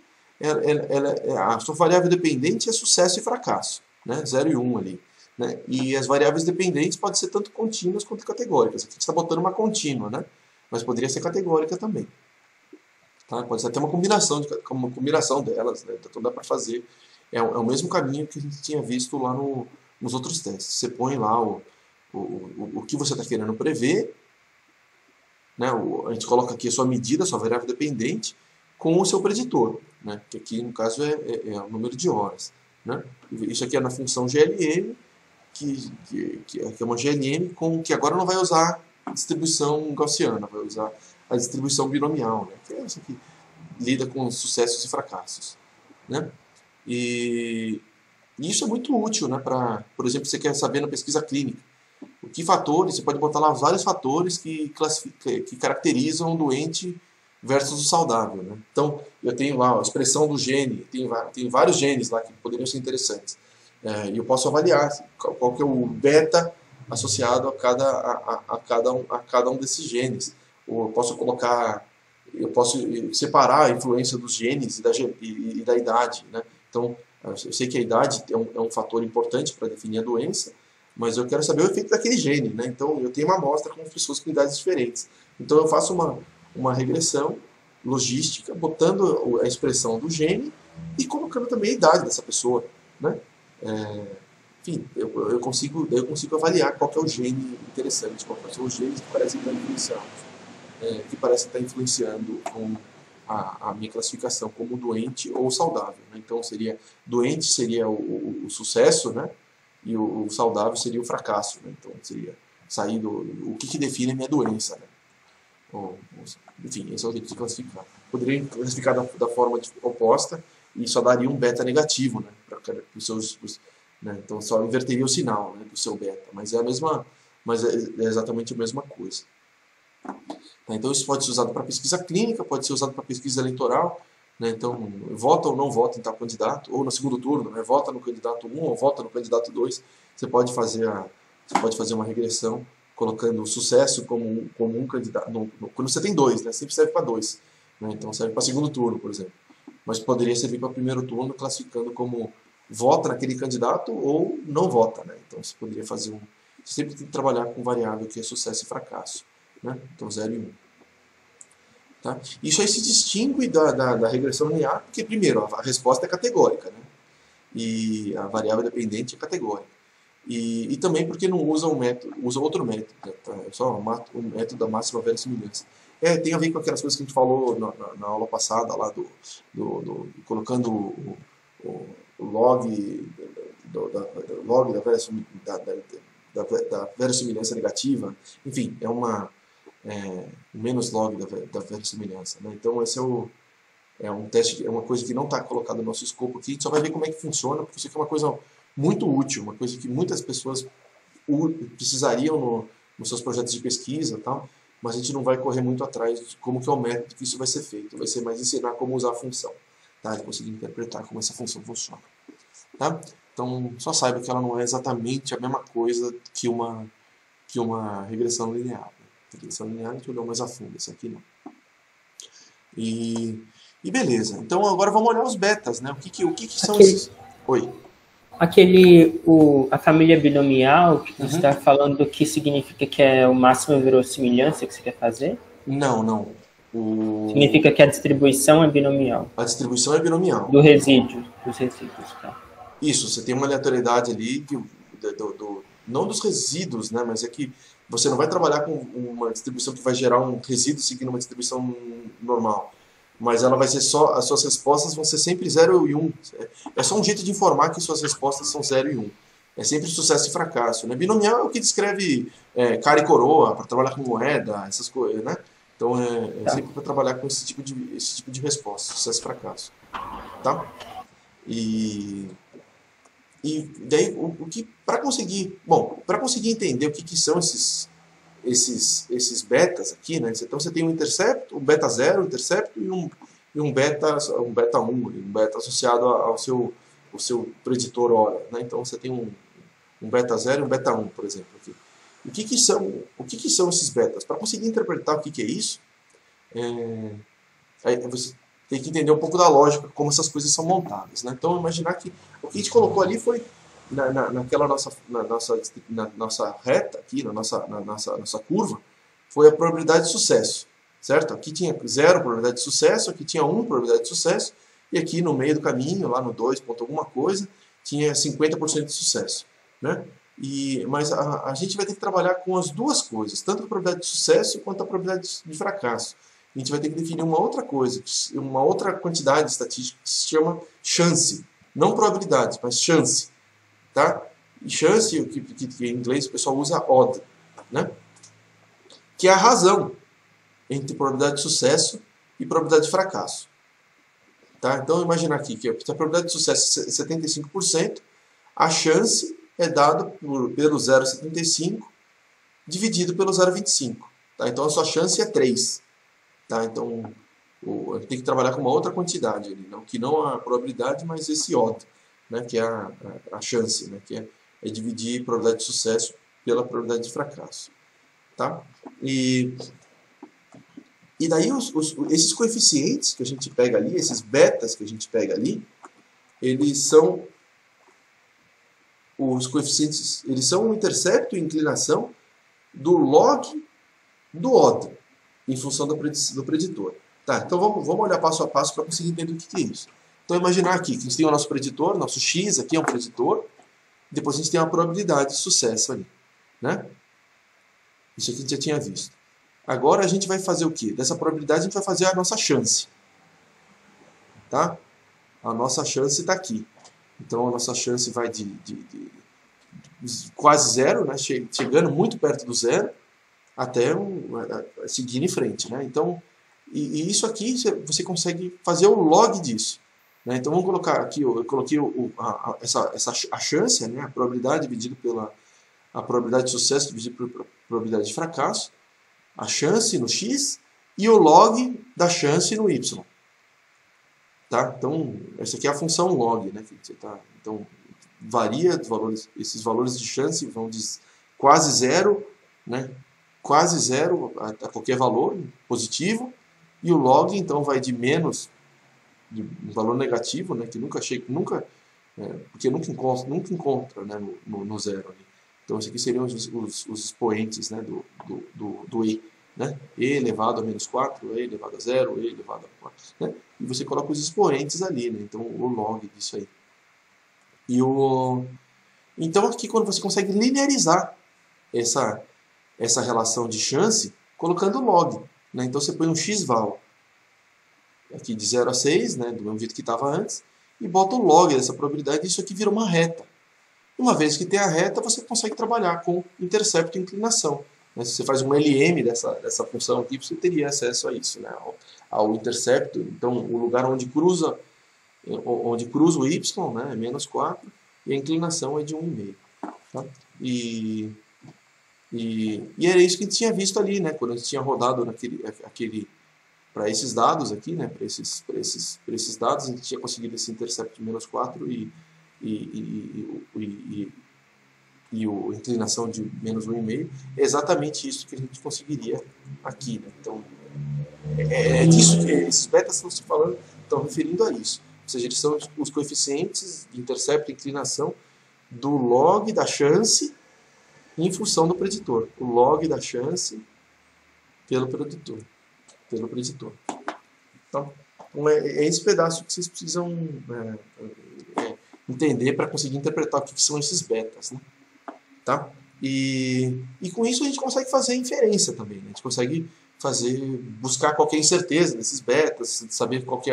a sua variável dependente é sucesso e fracasso, né? 0 e 1 ali. Né? E as variáveis dependentes podem ser tanto contínuas quanto categóricas. Aqui a gente está botando uma contínua, né? Mas poderia ser categórica também. Tá? Pode ser até uma combinação delas. Né? Então dá para fazer. É o mesmo caminho que a gente tinha visto lá nos outros testes. Você põe lá o que você está querendo prever, né? A gente coloca aqui a sua medida, a sua variável dependente, com o seu preditor, né? Que aqui no caso é o número de horas, né? Isso aqui é na função GLM, que é uma GLM que agora não vai usar distribuição gaussiana, vai usar a distribuição binomial, né? Que é essa que lida com sucessos e fracassos, né? E isso é muito útil, né? Por exemplo, você quer saber na pesquisa clínica o que fatores, você pode botar lá vários fatores que caracterizam o doente versus o saudável, né? Então, eu tenho lá a expressão do gene, tem vários genes lá que poderiam ser interessantes. E eu posso avaliar qual que é o beta associado a cada um desses genes. Ou eu posso separar a influência dos genes e da idade, né? Então, eu sei que a idade é um fator importante para definir a doença, mas eu quero saber o efeito daquele gene, né? Então, eu tenho uma amostra com pessoas com idades diferentes. Então, eu faço uma regressão logística, botando a expressão do gene e colocando também a idade dessa pessoa, né? Enfim, eu consigo avaliar qual que é o gene interessante, qual são os genes que parecem estar influenciando com a minha classificação como doente ou saudável, né? Então, doente seria o sucesso, né? E o saudável seria o fracasso, né? Então, seria sair o que define a minha doença, né? Enfim, esse é o jeito de classificar. Poderia classificar da forma oposta e só daria um beta negativo, né? Para os seus... Né? Então só inverteria o sinal, né, do seu beta, mas é exatamente a mesma coisa. Então isso pode ser usado para pesquisa clínica, pode ser usado para pesquisa eleitoral, né? Então vota ou não vota em tal candidato, ou no segundo turno, né? Vota no candidato 1 ou vota no candidato 2, você pode fazer uma regressão colocando o sucesso como um candidato, quando você tem dois, né? Sempre serve para dois, né? Então serve para segundo turno, por exemplo, mas poderia servir para primeiro turno, classificando como vota naquele candidato ou não vota, né? Então você poderia fazer você sempre tem que trabalhar com variável que é sucesso e fracasso, né? Então 0 e 1. Tá? Isso aí se distingue da regressão linear, porque primeiro a resposta é categórica, né? E a variável dependente é categórica. E também porque não usa usa outro método, né? É só o método da máxima verossimilhança. Tem a ver com aquelas coisas que a gente falou na aula passada lá colocando o log da verossimilhança negativa, enfim, menos log da verossimilhança, né? Então esse é um teste, é uma coisa que não está colocada no nosso escopo aqui, a gente só vai ver como é que funciona, porque isso aqui é uma coisa muito útil, uma coisa que muitas pessoas precisariam nos seus projetos de pesquisa e tal, mas a gente não vai correr muito atrás de como que é o método que isso vai ser feito, vai ser mais ensinar como usar a função, tá? E conseguir interpretar como essa função funciona, tá? Então, só saiba que ela não é exatamente a mesma coisa que uma regressão linear, né? Regressão linear a gente olhou mais a fundo, essa aqui não. E beleza, então agora vamos olhar os betas, né? O que são esses... Oi. A família binomial, que você está falando, que significa que é o máximo de verossimilhança que você quer fazer? Não. Significa que a distribuição é binomial. A distribuição é binomial. Dos resíduos, tá? Isso, você tem uma aleatoriedade ali, não dos resíduos, né? Mas é que você não vai trabalhar com uma distribuição que vai gerar um resíduo seguindo uma distribuição normal. Mas ela vai ser as suas respostas vão ser sempre 0 e 1. É só um jeito de informar que suas respostas são 0 e 1. É sempre sucesso e fracasso, né? Binomial é o que descreve cara e coroa, para trabalhar com moeda, essas coisas, né? Então sempre para trabalhar com esse tipo de resposta, sucesso e fracasso. Tá? E daí, para conseguir entender o que são esses betas aqui, né? Então você tem um intercepto, um beta 0, um intercepto e um beta 1, um beta associado ao seu preditor hora, né? Então você tem um beta 0 e um beta 1, por exemplo, aqui. O que são esses betas? Para conseguir interpretar o que é isso, aí você tem que entender um pouco da lógica, como essas coisas são montadas, né? Então imaginar que o que a gente colocou ali foi naquela nossa reta aqui, na nossa curva, foi a probabilidade de sucesso, certo? Aqui tinha 0 probabilidade de sucesso, aqui tinha 1 probabilidade de sucesso, e aqui no meio do caminho, lá no 2 ponto alguma coisa, tinha 50% de sucesso, né? Mas a gente vai ter que trabalhar com as duas coisas, tanto a probabilidade de sucesso quanto a probabilidade de fracasso. A gente vai ter que definir uma outra coisa, uma outra quantidade estatística que se chama chance. Não probabilidade, mas chance. Tá? E chance, que em inglês o pessoal usa odd, né? Que é a razão entre probabilidade de sucesso e probabilidade de fracasso. Tá? Então, imagina aqui que se a probabilidade de sucesso é 75%, a chance é dada pelo 0,75 dividido pelo 0,25. Tá? Então, a sua chance é 3. Tá? Então, tem que trabalhar com uma outra quantidade ali, não, que não a probabilidade, mas esse odd, né? Que é a chance, né? Que é dividir a probabilidade de sucesso pela probabilidade de fracasso. Tá? E daí esses coeficientes que a gente pega ali, esses betas que a gente pega ali, eles são os coeficientes, eles são o intercepto e inclinação do log do odd, em função do preditor. Tá, então vamos olhar passo a passo para conseguir entender o que é isso. Então imaginar aqui que a gente tem o nosso preditor, nosso x aqui é um preditor, depois a gente tem uma probabilidade de sucesso ali, né? Isso aqui a gente já tinha visto. Agora a gente vai fazer o quê? Dessa probabilidade a gente vai fazer a nossa chance. Tá? A nossa chance está aqui. Então a nossa chance vai de quase zero, né? Chegando muito perto do zero, até seguir em frente. Né? Então, e isso aqui você consegue fazer o log disso. Né? Então vamos colocar aqui, eu coloquei a chance, né? A probabilidade dividida pela a probabilidade de sucesso dividida pela probabilidade de fracasso, a chance no x e o log da chance no y. Tá? Então, essa aqui é a função log. Né? Então, varia os valores, esses valores de chance vão de quase zero, né? Quase zero a qualquer valor positivo, e o log então vai de menos, de um valor negativo, né? Que porque nunca encontra né? no zero. Ali. Então, esses aqui seriam os expoentes, né? do E. Né? E elevado a menos 4, E elevado a 0, E elevado a 4. Né? E você coloca os expoentes ali, né? Então o log disso aí. Então aqui quando você consegue linearizar essa relação de chance, colocando log. Né? Então você põe um x-val aqui de 0 a 6, né? Do mesmo jeito que estava antes, e bota o log dessa probabilidade, e isso aqui vira uma reta. Uma vez que tem a reta, você consegue trabalhar com intercepto e inclinação. Se você faz um LM dessa função aqui, você teria acesso a isso, né? ao intercepto. Então, o lugar onde cruza o y, né, é menos 4, e a inclinação é de 1,5. Tá? E era isso que a gente tinha visto ali, né? Quando a gente tinha rodado para esses dados aqui, né? Para esses dados, a gente tinha conseguido esse intercepto de menos 4 e a inclinação de menos 1,5, é exatamente isso que a gente conseguiria aqui. Né? Então, é disso que esses betas estão referindo a isso. Ou seja, eles são os coeficientes de intercepto e inclinação do log da chance em função do preditor. O log da chance pelo preditor. Então, é esse pedaço que vocês precisam entender para conseguir interpretar o que são esses betas. Né? Tá? E com isso a gente consegue fazer inferência também. Né? A gente consegue buscar qualquer incerteza desses betas, saber qual que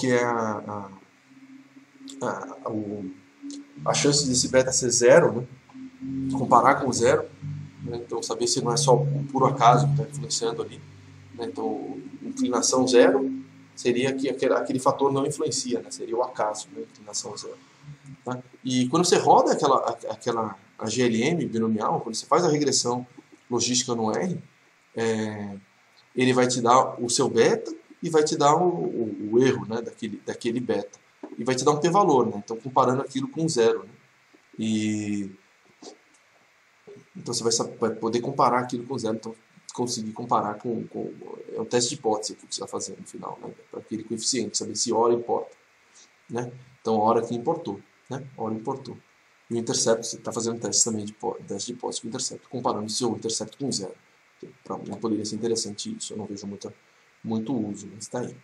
é a chance desse beta ser zero, né? Comparar com zero. Né? Então saber se não é só um puro acaso que está influenciando ali. Né? Então inclinação zero seria que aquele fator não influencia, né? Seria o acaso, né? Inclinação zero. Tá? E quando você roda a GLM binomial, quando você faz a regressão logística no R, ele vai te dar o seu beta e vai te dar o erro, né, daquele beta. E vai te dar um p-valor, né? Então comparando aquilo com zero. Né? Então você vai poder comparar aquilo com zero. Então conseguir comparar com é um teste de hipótese que você vai fazer no final, né? Para aquele coeficiente, saber se hora importa. Né? Então a hora que importou. Né? A hora importou. E o intercepto, você está fazendo teste também teste de hipótese com o intercepto, comparando o seu intercepto com zero. Para mim poderia ser interessante isso, eu não vejo muito uso, mas está aí.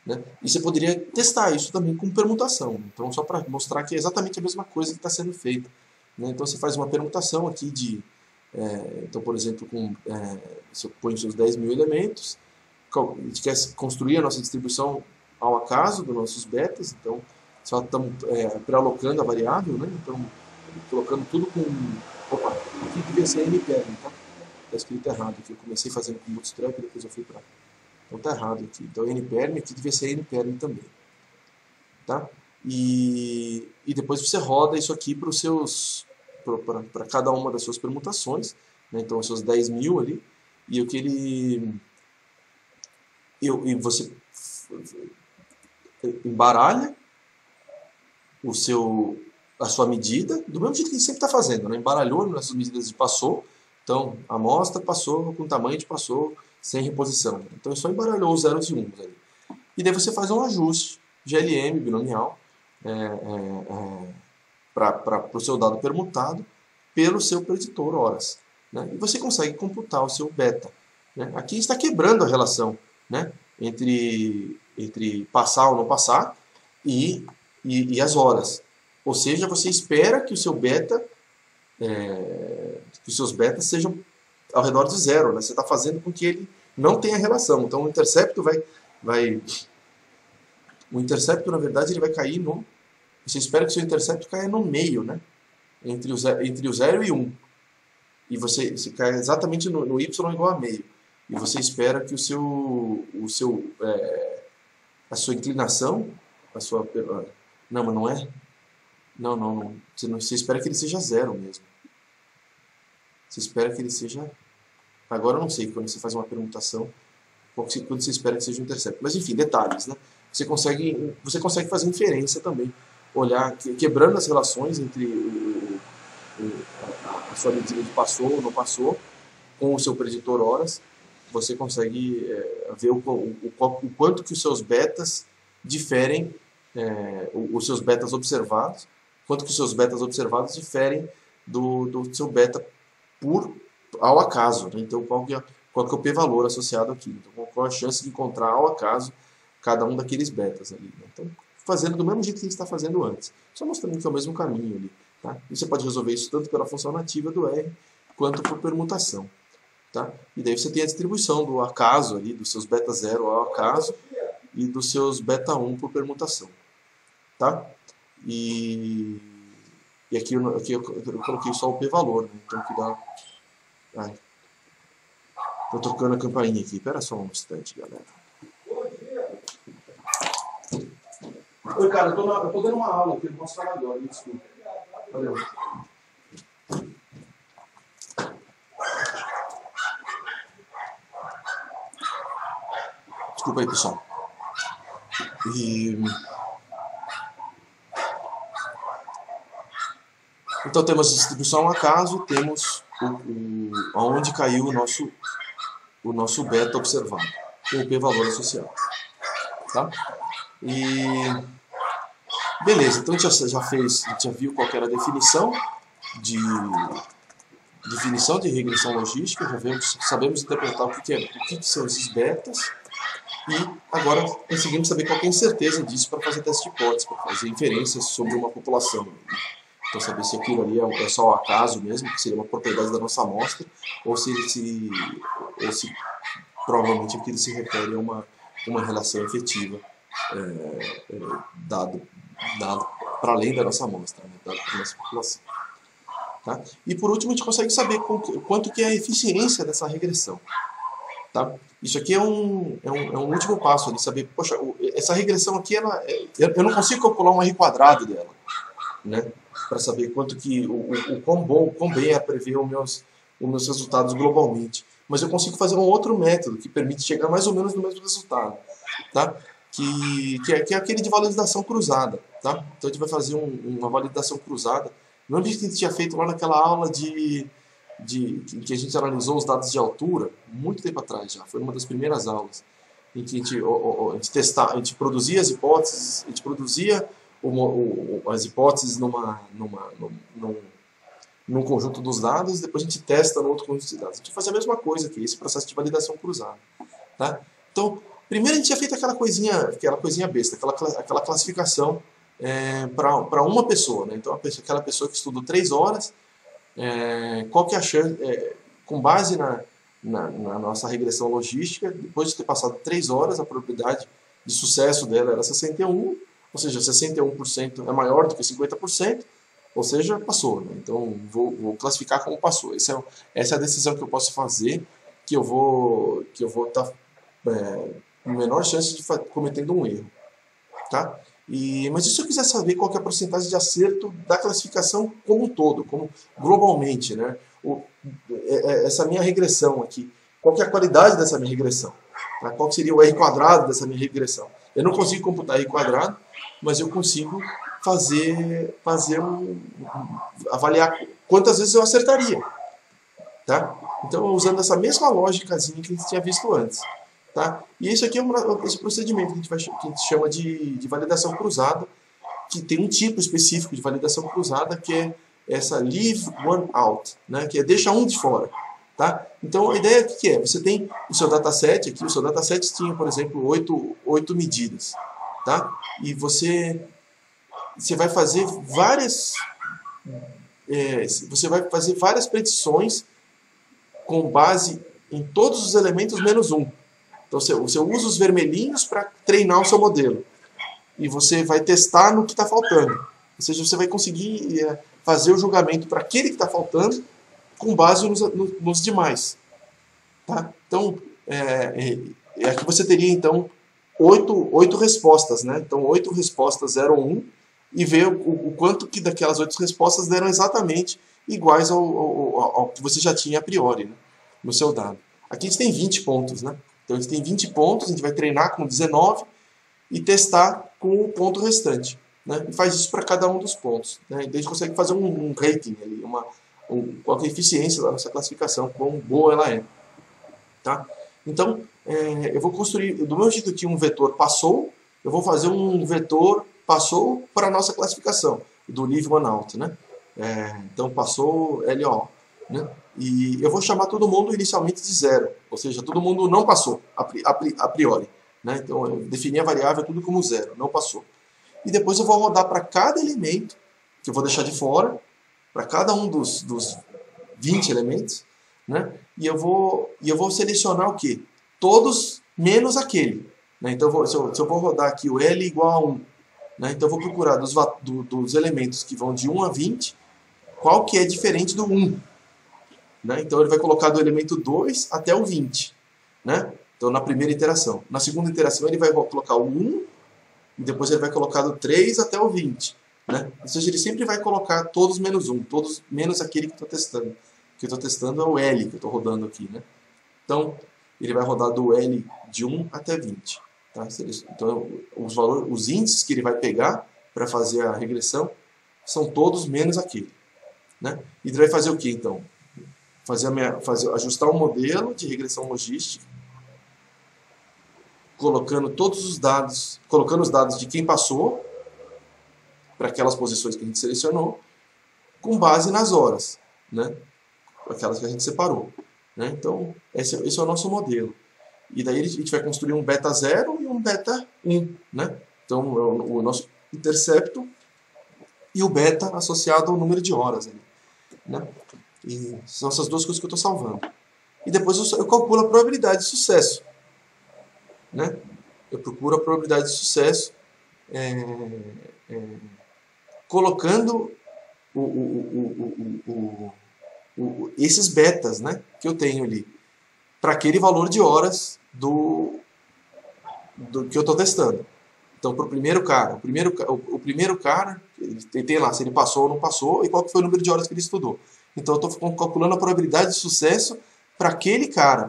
Né? E você poderia testar isso também com permutação. Então, só para mostrar que é exatamente a mesma coisa que está sendo feita. né? Então você faz uma permutação aqui então, por exemplo, você põe os seus 10.000 elementos, a gente quer construir a nossa distribuição ao acaso dos nossos betas, então só estamos pré-alocando a variável, né? Então colocando tudo com... Opa, aqui devia ser NPerm, tá? Está escrito errado aqui, eu comecei fazendo com Bootstrap e depois eu fui para... Então tá errado aqui, então NPerm aqui devia ser NPerm também, tá? E depois você roda isso aqui para cada uma das suas permutações, né? Então os seus 10.000 ali, e o que ele... E você embaralha a sua medida, do mesmo jeito que a gente sempre está fazendo, né? Embaralhou nas medidas de passou, então a amostra passou com tamanho de passou, sem reposição. Então só embaralhou os zeros e uns ali. E daí você faz um ajuste GLM binomial para o seu dado permutado pelo seu preditor horas, né? E você consegue computar o seu beta, né? Aqui está quebrando a relação, né, entre passar ou não passar e as horas. Ou seja, você espera que o seu beta, que os seus betas sejam ao redor de zero, né? Você está fazendo com que ele não tenha relação. Então o intercepto o intercepto, na verdade, ele vai cair no... Você espera que o seu intercepto caia no meio, né? Entre o 0 e 1. E você cai exatamente no y igual a meio. E você espera que a sua inclinação, não, mas não é? Não. Você espera que ele seja zero mesmo. Você espera que ele seja... Agora eu não sei, quando você faz uma permutação, quando você espera que seja um intercepto. Mas enfim, detalhes, né? Você consegue fazer inferência também. Olhar, quebrando as relações entre a sua medida de passou ou não passou com o seu preditor horas. Você consegue ver o quanto que os seus betas diferem, os seus betas observados, quanto que os seus betas observados diferem do seu beta ao acaso, né? Então qual que é o p-valor associado aqui, então qual a chance de encontrar ao acaso cada um daqueles betas ali, né? Então fazendo do mesmo jeito que a gente está fazendo antes, só mostrando que é o mesmo caminho ali, tá? E você pode resolver isso tanto pela função nativa do R quanto por permutação, tá? E daí você tem a distribuição do acaso ali, dos seus beta 0 ao acaso e dos seus beta 1 por permutação, tá? E aqui eu coloquei só o p-valor, né? Então que dá... Tô tocando a campainha aqui, espera só um instante, galera. Oi, cara, eu tô dando uma aula aqui, não posso falar agora, me desculpa. Valeu. Desculpa aí, pessoal. Então temos a distribuição ao acaso, temos aonde caiu o nosso beta observado, com o p-valor associado. Tá? E beleza, então a gente já viu qual era a definição de regressão logística, sabemos interpretar o que são esses betas, e agora conseguimos saber qual é a incerteza disso para fazer teste de hipótese, para fazer inferências sobre uma população. Então saber se aquilo ali é só o acaso mesmo, que seria uma propriedade da nossa amostra, ou se provavelmente aquilo se refere a uma relação efetiva, dado para além da nossa amostra, né, dado para a nossa população. Tá? E por último a gente consegue saber quanto que é a eficiência dessa regressão. Tá? Isso aqui é um último passo ali, saber, poxa, essa regressão aqui, eu não consigo calcular um R quadrado dela, né, para saber o quão bem é prever os meus resultados globalmente. Mas eu consigo fazer um outro método que permite chegar mais ou menos no mesmo resultado, tá? Que é aquele de validação cruzada. Tá? Então a gente vai fazer uma validação cruzada. Não é que a gente tinha feito lá naquela aula que a gente analisou os dados de altura, muito tempo atrás já, foi uma das primeiras aulas, em que a gente produzia as hipóteses, a gente produzia as hipóteses num conjunto dos dados, depois a gente testa no outro conjunto de dados. A gente faz a mesma coisa aqui, esse processo de validação cruzada. Tá? Então, primeiro a gente tinha feito aquela coisinha besta, aquela classificação para uma pessoa, né? Então, aquela pessoa que estudou 3 horas, qual que é a chance, com base na nossa regressão logística, depois de ter passado 3 horas, a probabilidade de sucesso dela era 61, ou seja, 61% é maior do que 50%, ou seja, passou, né? Então, vou classificar como passou. Essa é a decisão que eu posso fazer, que eu vou estar com menor chance de cometendo um erro, tá? Mas e se eu quiser saber qual que é a porcentagem de acerto da classificação como um todo, como globalmente, né? Essa minha regressão aqui, qual que é a qualidade dessa minha regressão? Tá? Qual que seria o R quadrado dessa minha regressão? Eu não consigo computar R quadrado, mas eu consigo avaliar quantas vezes eu acertaria, tá? Então, usando essa mesma lógicazinha que a gente tinha visto antes. Tá? E isso aqui é esse procedimento que a gente chama de validação cruzada, que tem um tipo específico de validação cruzada, que é essa leave one out, né? Que é deixa um de fora. Tá? Então, a ideia que é? Você tem o seu dataset aqui, o seu dataset tinha, por exemplo, 8 medidas. Tá? E você vai fazer várias predições com base em todos os elementos menos um. Então, você usa os vermelhinhos para treinar o seu modelo. E você vai testar no que está faltando. Ou seja, você vai conseguir fazer o julgamento para aquele que está faltando com base nos demais. Tá? Então, aqui você teria, então, 8 respostas. Né? Então, 8 respostas 0 ou 1. E ver o quanto que daquelas 8 respostas deram exatamente iguais ao que você já tinha a priori, né? No seu dado. Aqui a gente tem 20 pontos, né? Então a gente tem 20 pontos, a gente vai treinar com 19 e testar com o ponto restante. Né? E faz isso para cada um dos pontos. Né? Então a gente consegue fazer um rating, ali, qual é a eficiência da nossa classificação, quão boa ela é. Tá? Então, eu vou construir, do meu jeito que um vetor passou, eu vou fazer um vetor passou para a nossa classificação, do leave one out. Né? Então passou LO. Né? E eu vou chamar todo mundo inicialmente de 0, ou seja, todo mundo não passou, a priori. Né? Então eu defini a variável tudo como 0, não passou. E depois eu vou rodar para cada elemento, que eu vou deixar de fora, para cada um dos 20 elementos, né? E eu vou selecionar o quê? Todos menos aquele. Né? Então se eu vou rodar aqui o L igual a 1, né? Então eu vou procurar dos elementos que vão de 1 a 20, qual que é diferente do 1. Né? Então ele vai colocar do elemento 2 até o 20. Né? Então na primeira iteração. Na segunda iteração ele vai colocar o 1 e depois ele vai colocar do 3 até o 20. Né? Ou seja, ele sempre vai colocar todos menos 1, todos menos aquele que eu estou testando. O que eu estou testando é o L que eu estou rodando aqui. Né? Então ele vai rodar do L de 1 até 20. Tá? Então os índices que ele vai pegar para fazer a regressão são todos menos aquele. Né? E ele vai fazer o que então? Ajustar o modelo de regressão logística, colocando os dados de quem passou para aquelas posições que a gente selecionou, com base nas horas, né? Aquelas que a gente separou. Né? Então, esse é o nosso modelo. E daí a gente vai construir um beta 0 e um beta 1. Né? Então, o nosso intercepto e o beta associado ao número de horas. Ali, né? E são essas duas coisas que eu estou salvando. E depois eu calculo a probabilidade de sucesso. Né? Eu procuro a probabilidade de sucesso colocando esses betas, né, que eu tenho ali para aquele valor de horas do que eu estou testando. Então, para o primeiro cara, ele tem lá se ele passou ou não passou e qual que foi o número de horas que ele estudou. Então, eu estou calculando a probabilidade de sucesso para aquele cara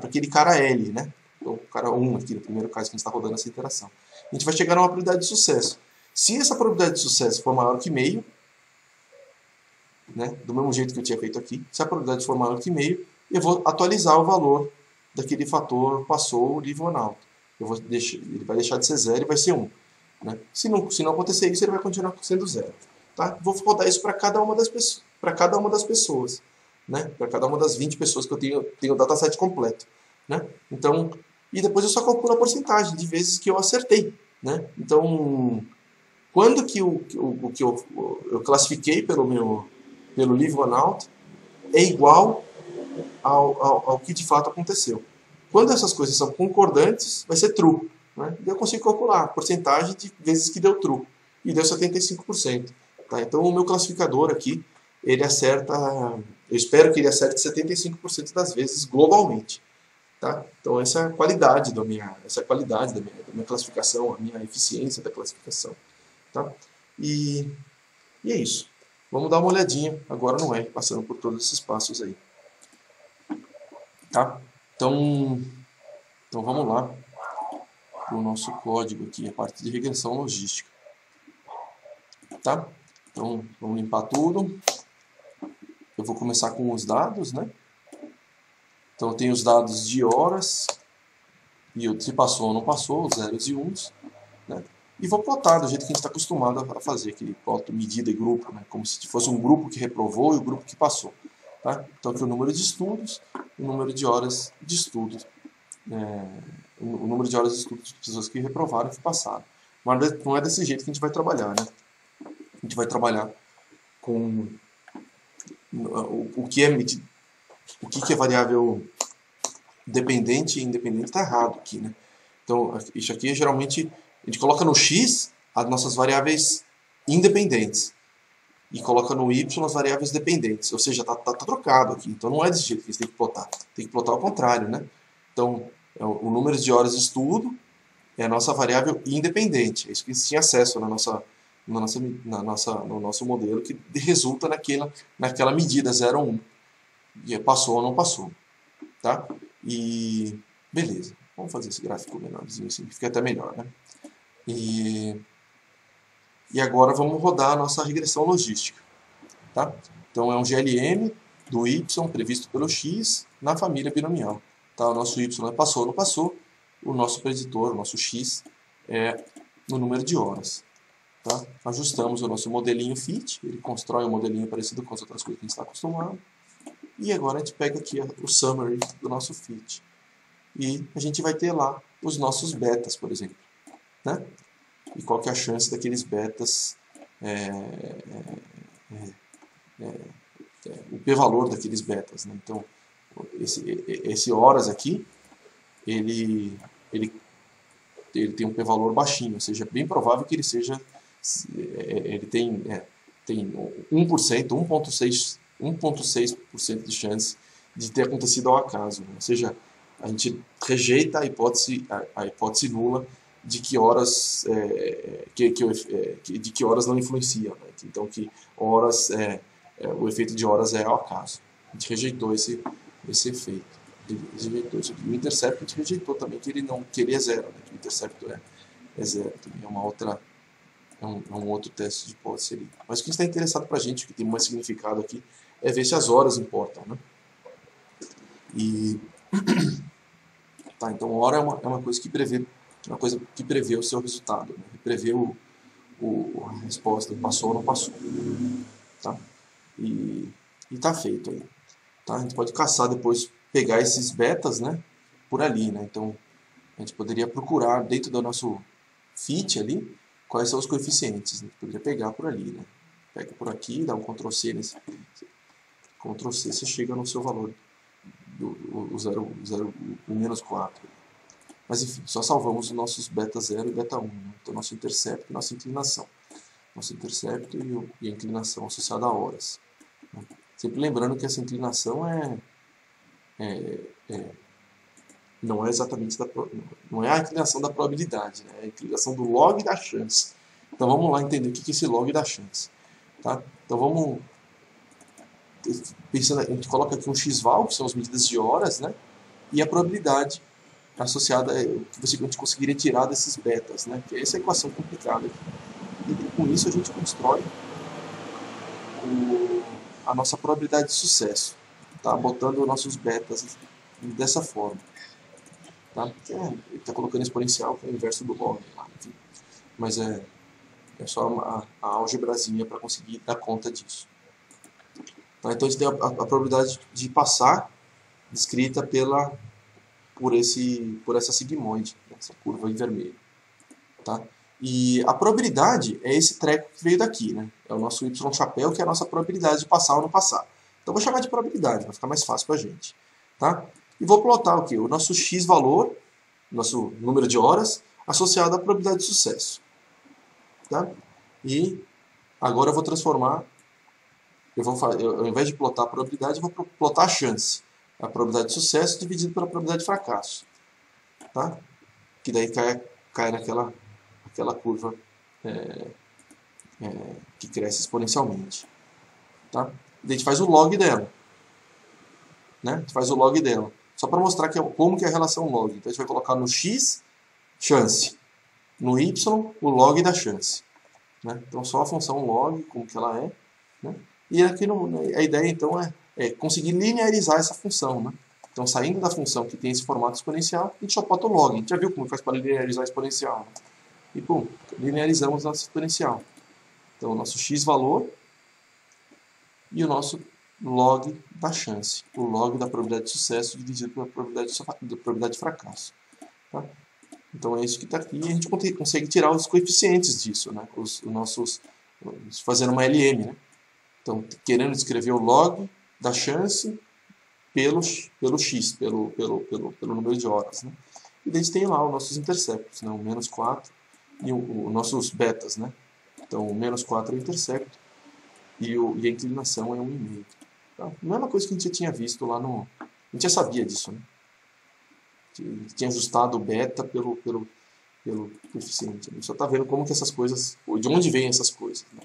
L, né? Então, o cara 1 aqui, no primeiro caso que a gente está rodando essa interação. A gente vai chegar numa probabilidade de sucesso. Se essa probabilidade de sucesso for maior que meio, né, do mesmo jeito que eu tinha feito aqui, se a probabilidade for maior que meio, eu vou atualizar o valor daquele fator passou o leave one out. Ele vai deixar de ser 0 e vai ser 1. Né? Se não acontecer isso, ele vai continuar sendo 0. Tá? Vou rodar isso para cada uma das pessoas. Né? Para cada uma das 20 pessoas que eu tenho o dataset completo. Né? Então, e depois eu só calculo a porcentagem de vezes que eu acertei. Né? Então, quando que o que eu classifiquei pelo Live One Out é igual ao que de fato aconteceu. Quando essas coisas são concordantes, vai ser true. Né? E eu consigo calcular a porcentagem de vezes que deu true. E deu 75%. Tá? Então o meu classificador aqui, ele acerta, eu espero que ele acerte 75% das vezes globalmente. Tá? Então essa é a qualidade da minha classificação, a minha eficiência da classificação. Tá? E é isso. Vamos dar uma olhadinha agora no R, passando por todos esses passos aí. Tá? Então vamos lá para o nosso código aqui, a parte de regressão logística. Tá? Então vamos limpar tudo. Eu vou começar com os dados, né? Então eu tenho os dados de horas, e se passou ou não passou, os zeros e uns, né? E vou plotar do jeito que a gente está acostumado a fazer, aquele ploto medida e grupo, né? Como se fosse um grupo que reprovou e o grupo que passou. Tá? Então aqui o número de estudos, o número de horas de estudos, o número de horas de estudos de pessoas que reprovaram e que passaram. Mas não é desse jeito que a gente vai trabalhar, né? A gente vai trabalhar com o que é variável dependente e independente, está errado aqui, né? Então, isso aqui geralmente a gente coloca no x as nossas variáveis independentes e coloca no y as variáveis dependentes, ou seja, tá trocado aqui. Então não é desse jeito que você tem que plotar. Tem que plotar ao contrário, né? Então, o número de horas de estudo é a nossa variável independente. É isso que a gente tinha acesso no nosso modelo, que resulta naquela medida 0 ou 1. E passou ou não passou. Tá? E beleza. Vamos fazer esse gráfico menorzinho assim, fica até melhor, né? E agora vamos rodar a nossa regressão logística. Tá? Então é um GLM do y previsto pelo x na família binomial. Tá? O nosso y passou ou não passou. O nosso preditor, o nosso x, é no número de horas. Tá? Ajustamos o nosso modelinho fit. Ele constrói um modelinho parecido com as outras coisas que a gente está acostumado. E agora a gente pega aqui o summary do nosso fit. E a gente vai ter lá os nossos betas, por exemplo. Né? E qual que é a chance daqueles betas, o p-valor daqueles betas. Né? Então, esse horas aqui, ele tem um p-valor baixinho, ou seja, é bem provável que ele seja, ele tem 1%, 1,6% de chance de ter acontecido ao acaso. Né? Ou seja, a gente rejeita a hipótese nula de que horas de que horas não influenciam. Né? Então, que horas o efeito de horas é ao acaso. A gente rejeitou esse efeito. Rejeitou isso aqui. O intercepto a gente rejeitou também, que ele é zero. Né? Que o intercepto é zero. Também é um outro teste de hipótese ali. Mas o que está interessado para a gente, o que tem mais significado aqui, é ver se as horas importam. Né? Tá, então hora é uma coisa que prevê o seu resultado, né? Prevê a resposta, passou ou não passou. Tá? E tá feito aí. Tá? A gente pode caçar depois, pegar esses betas, né, por ali. Né? Então a gente poderia procurar dentro do nosso fit ali quais são os coeficientes. Né? A gente poderia pegar por ali. Né? Pega por aqui, dá um Ctrl+C nesse. Ctrl+C, você chega no seu valor o menos 4. Mas enfim, só salvamos os nossos beta 0 e beta 1. Né? Então nosso intercepto e nossa inclinação. Nosso intercepto e a inclinação associada a horas. Né? Sempre lembrando que essa inclinação não é exatamente não é a inclinação da probabilidade, né? É a inclinação do log da chance. Então vamos lá entender o que é esse log da chance. Tá? Então vamos pensando, a gente coloca aqui um x-val, que são as medidas de horas, né? E a probabilidade associada que a gente conseguiria tirar desses betas, né? Que é essa equação complicada aqui. E com isso a gente constrói a nossa probabilidade de sucesso, tá? Botando nossos betas dessa forma. Tá? Ele está colocando exponencial, que é o inverso do log. Tá? Mas é só a álgebrazinha para conseguir dar conta disso. Tá? Então a gente tem a probabilidade de passar descrita por essa sigmoide, essa curva em vermelho. Tá? E a probabilidade é esse treco que veio daqui, né? É o nosso y chapéu, que é a nossa probabilidade de passar ou não passar. Então, vou chamar de probabilidade, vai ficar mais fácil para a gente. Tá? E vou plotar o quê? O nosso x valor, nosso número de horas, associado à probabilidade de sucesso. Tá? E agora eu vou transformar, ao invés de plotar a probabilidade, eu vou plotar a chance. A probabilidade de sucesso dividido pela probabilidade de fracasso. Tá? Que daí cai naquela curva que cresce exponencialmente. Tá? E a gente faz o log dela. Né? A gente faz o log dela. Só para mostrar como que é a relação log. Então a gente vai colocar no x, chance. No y, o log da chance. Né? Então só a função log, como que ela é. Né? E aqui a ideia então é conseguir linearizar essa função. Né? Então saindo da função que tem esse formato exponencial, a gente só bota o log. A gente já viu como faz para linearizar a exponencial. Né? E pum, linearizamos a exponencial. Então o nosso x valor e o nosso log da chance. O log da probabilidade de sucesso dividido pela probabilidade de fracasso. Tá? Então é isso que está aqui e a gente consegue tirar os coeficientes disso, né? Os nossos, fazendo uma LM. Né? Então, querendo descrever o log da chance pelo x, pelo número de horas. Né? E daí a gente tem lá os nossos interceptos, né? O menos 4 e os nossos betas. Né? Então, o menos 4 é o intercepto e a inclinação é 1,5. Tá? Mesma coisa que a gente já tinha visto lá no... A gente já sabia disso, né? Tinha ajustado o beta pelo coeficiente. A gente só está vendo como que essas coisas... De onde vêm essas coisas. Né?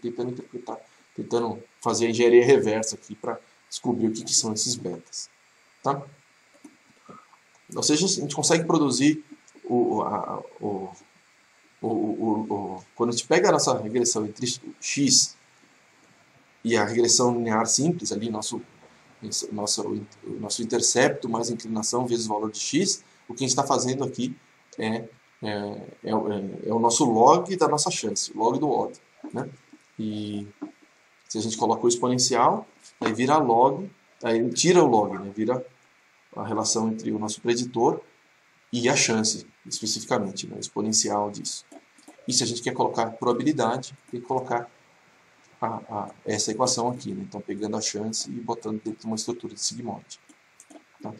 Tentando interpretar, tentando fazer a engenharia reversa aqui para descobrir o que são esses betas. Tá? Ou seja, a gente consegue produzir quando a gente pega a nossa regressão entre x e a regressão linear simples, ali nosso intercepto mais a inclinação vezes o valor de x, o que a gente está fazendo aqui é o nosso log da nossa chance, o log do odd. Né? E se a gente coloca o exponencial, aí vira log, aí tira o log, né? Vira a relação entre o nosso preditor e a chance, especificamente, né? O exponencial disso. E se a gente quer colocar probabilidade, tem que colocar essa equação aqui, né? Então pegando a chance e botando dentro de uma estrutura de sigmoide. Tá?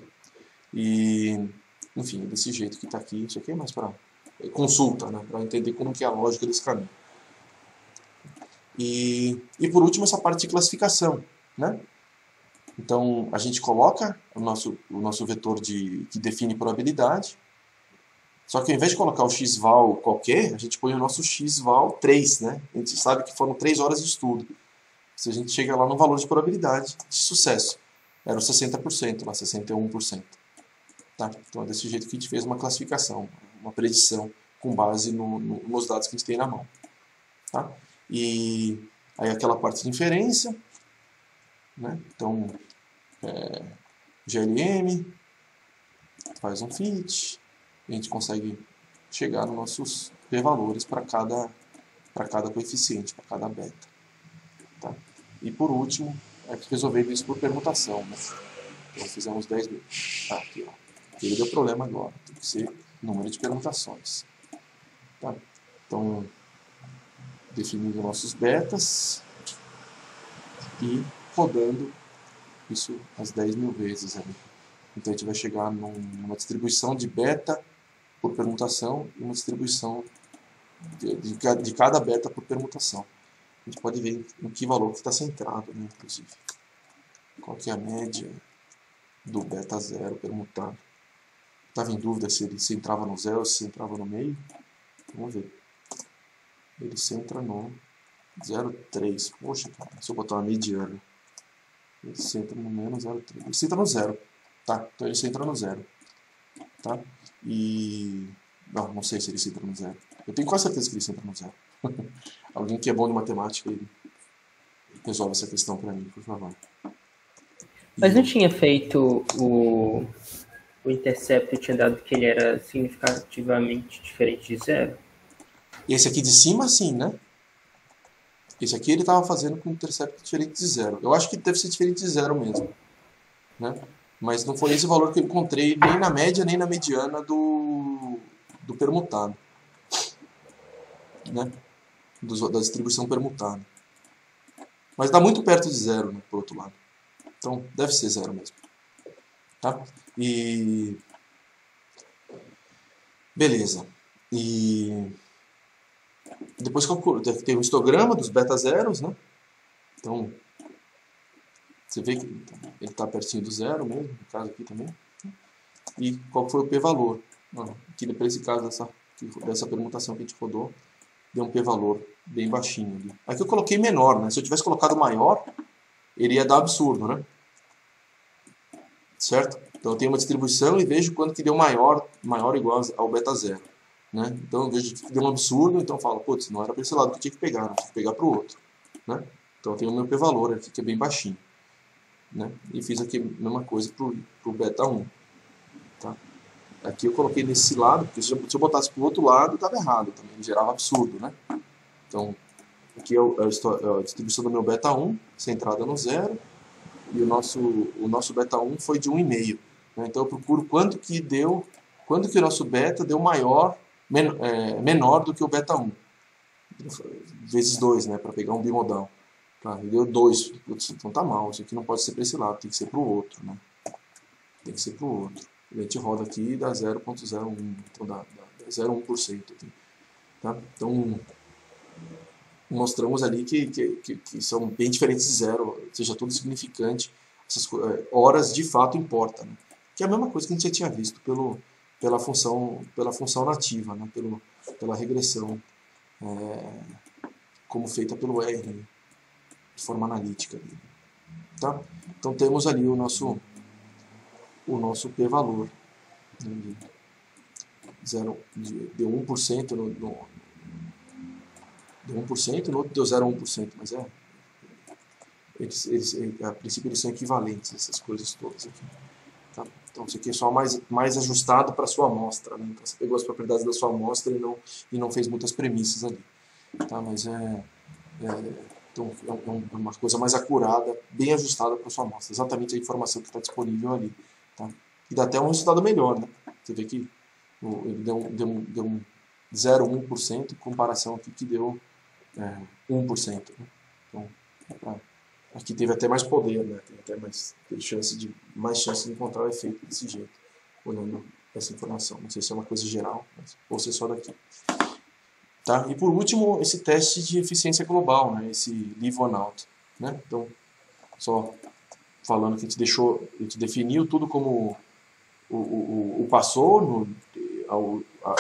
E, enfim, desse jeito que está aqui, isso aqui é mais para consulta, né? Para entender como que é a lógica desse caminho. E por último, essa parte de classificação. Né? Então a gente coloca o nosso vetor que define probabilidade, só que ao invés de colocar o xval qualquer, a gente põe o nosso xval 3, né? A gente sabe que foram 3 horas de estudo. Se a gente chega lá no valor de probabilidade de sucesso, era 60%, lá 61%. Tá? Então é desse jeito que a gente fez uma classificação, uma predição com base nos dados que a gente tem na mão. Tá? E aí aquela parte de inferência, né? Então GLM, faz um fit, a gente consegue chegar nos nossos p-valores para cada coeficiente, para cada beta. Tá? E por último, resolver isso por permutação. Né? Então fizemos 10 mil. Aqui, ó. Ele deu problema agora, tem que ser número de permutações. Tá? Então, definindo nossos betas e rodando isso as 10 mil vezes. Né? Então a gente vai chegar numa distribuição de beta por permutação e uma distribuição de cada beta por permutação. A gente pode ver em que valor que está centrado, né, inclusive. Qual que é a média do beta 0 permutado. Estava em dúvida se ele centrava no 0 ou se centrava no meio. Vamos ver. Ele centra no 0,3. Poxa, cara, se eu botar uma mediana. Ele centra no menos 0,3. Ele centra no 0. Tá, então ele centra no 0. Tá? E... Não sei se ele centra no 0. Eu tenho quase certeza que ele centra no 0. Alguém que é bom de matemática, ele resolve essa questão para mim, por favor. Mas não tinha feito o intercepto, tinha dado que ele era significativamente diferente de 0? Esse aqui de cima, sim, né? Esse aqui ele estava fazendo com um intercepto diferente de 0. Eu acho que deve ser diferente de 0 mesmo. Né? Mas não foi esse valor que eu encontrei nem na média, nem na mediana do permutado. né, da distribuição permutada. Mas dá muito perto de zero, né, por outro lado. Então, deve ser zero mesmo. Tá? E... beleza. E... depois tem o histograma dos beta zeros, né? Então, você vê que ele está pertinho do zero mesmo, no caso aqui também. E qual foi o p-valor? Aqui, para esse caso dessa permutação que a gente rodou, deu um p-valor bem baixinho ali. Aqui eu coloquei menor, né? Se eu tivesse colocado maior, ele ia dar absurdo, né? Certo? Então eu tenho uma distribuição e vejo quanto que deu maior ou igual ao beta zero. Né? Então eu vejo que deu um absurdo, então eu falo, putz, não era para esse lado que eu tinha que pegar, não tinha que pegar para o outro. Né? Então eu tenho o meu p-valor aqui, que é bem baixinho. Né? E fiz aqui a mesma coisa para o beta 1. Tá? Aqui eu coloquei nesse lado, porque se eu botasse para o outro lado, estava errado também, gerava absurdo. Né? Então, aqui é a distribuição do meu beta 1, centrada no zero, e o nosso beta 1 foi de 1,5. Né? Então eu procuro quanto que o nosso beta deu menor do que o beta 1. Vezes 2, né, para pegar um bimodal. Tá? Ele deu 2. Então tá mal, isso aqui não pode ser para esse lado, tem que ser para o outro. Né? Tem que ser para o outro. A gente roda aqui e dá 0,01, então dá 0,1% aqui. Tá? Então, mostramos ali que são bem diferentes de zero, seja tudo significante. Essas horas de fato importam. Né? Que é a mesma coisa que a gente já tinha visto pela função nativa, né? Pela regressão como feita pelo R, de forma analítica. Tá? Então temos ali o nosso p-valor. Né? Deu 1% deu 1%, no outro deu 0,1%, mas a princípio eles são equivalentes, essas coisas todas aqui. Tá? Então isso aqui é só mais ajustado para a sua amostra. Né? Então você pegou as propriedades da sua amostra e não fez muitas premissas ali. Tá? Mas então, é uma coisa mais acurada, bem ajustada para a sua amostra. Exatamente a informação que está disponível ali. Tá? E dá até um resultado melhor. Né? Você vê que ele deu um 0,1% em comparação aqui que deu 1%. Né? Então, aqui teve até mais poder, né? Tem até mais chance de encontrar o efeito desse jeito, olhando essa informação. Não sei se é uma coisa geral, ou se é só daqui. Tá? E por último, esse teste de eficiência global, né? Esse leave one out. Né? Então, só falando que a gente definiu tudo como o passou, a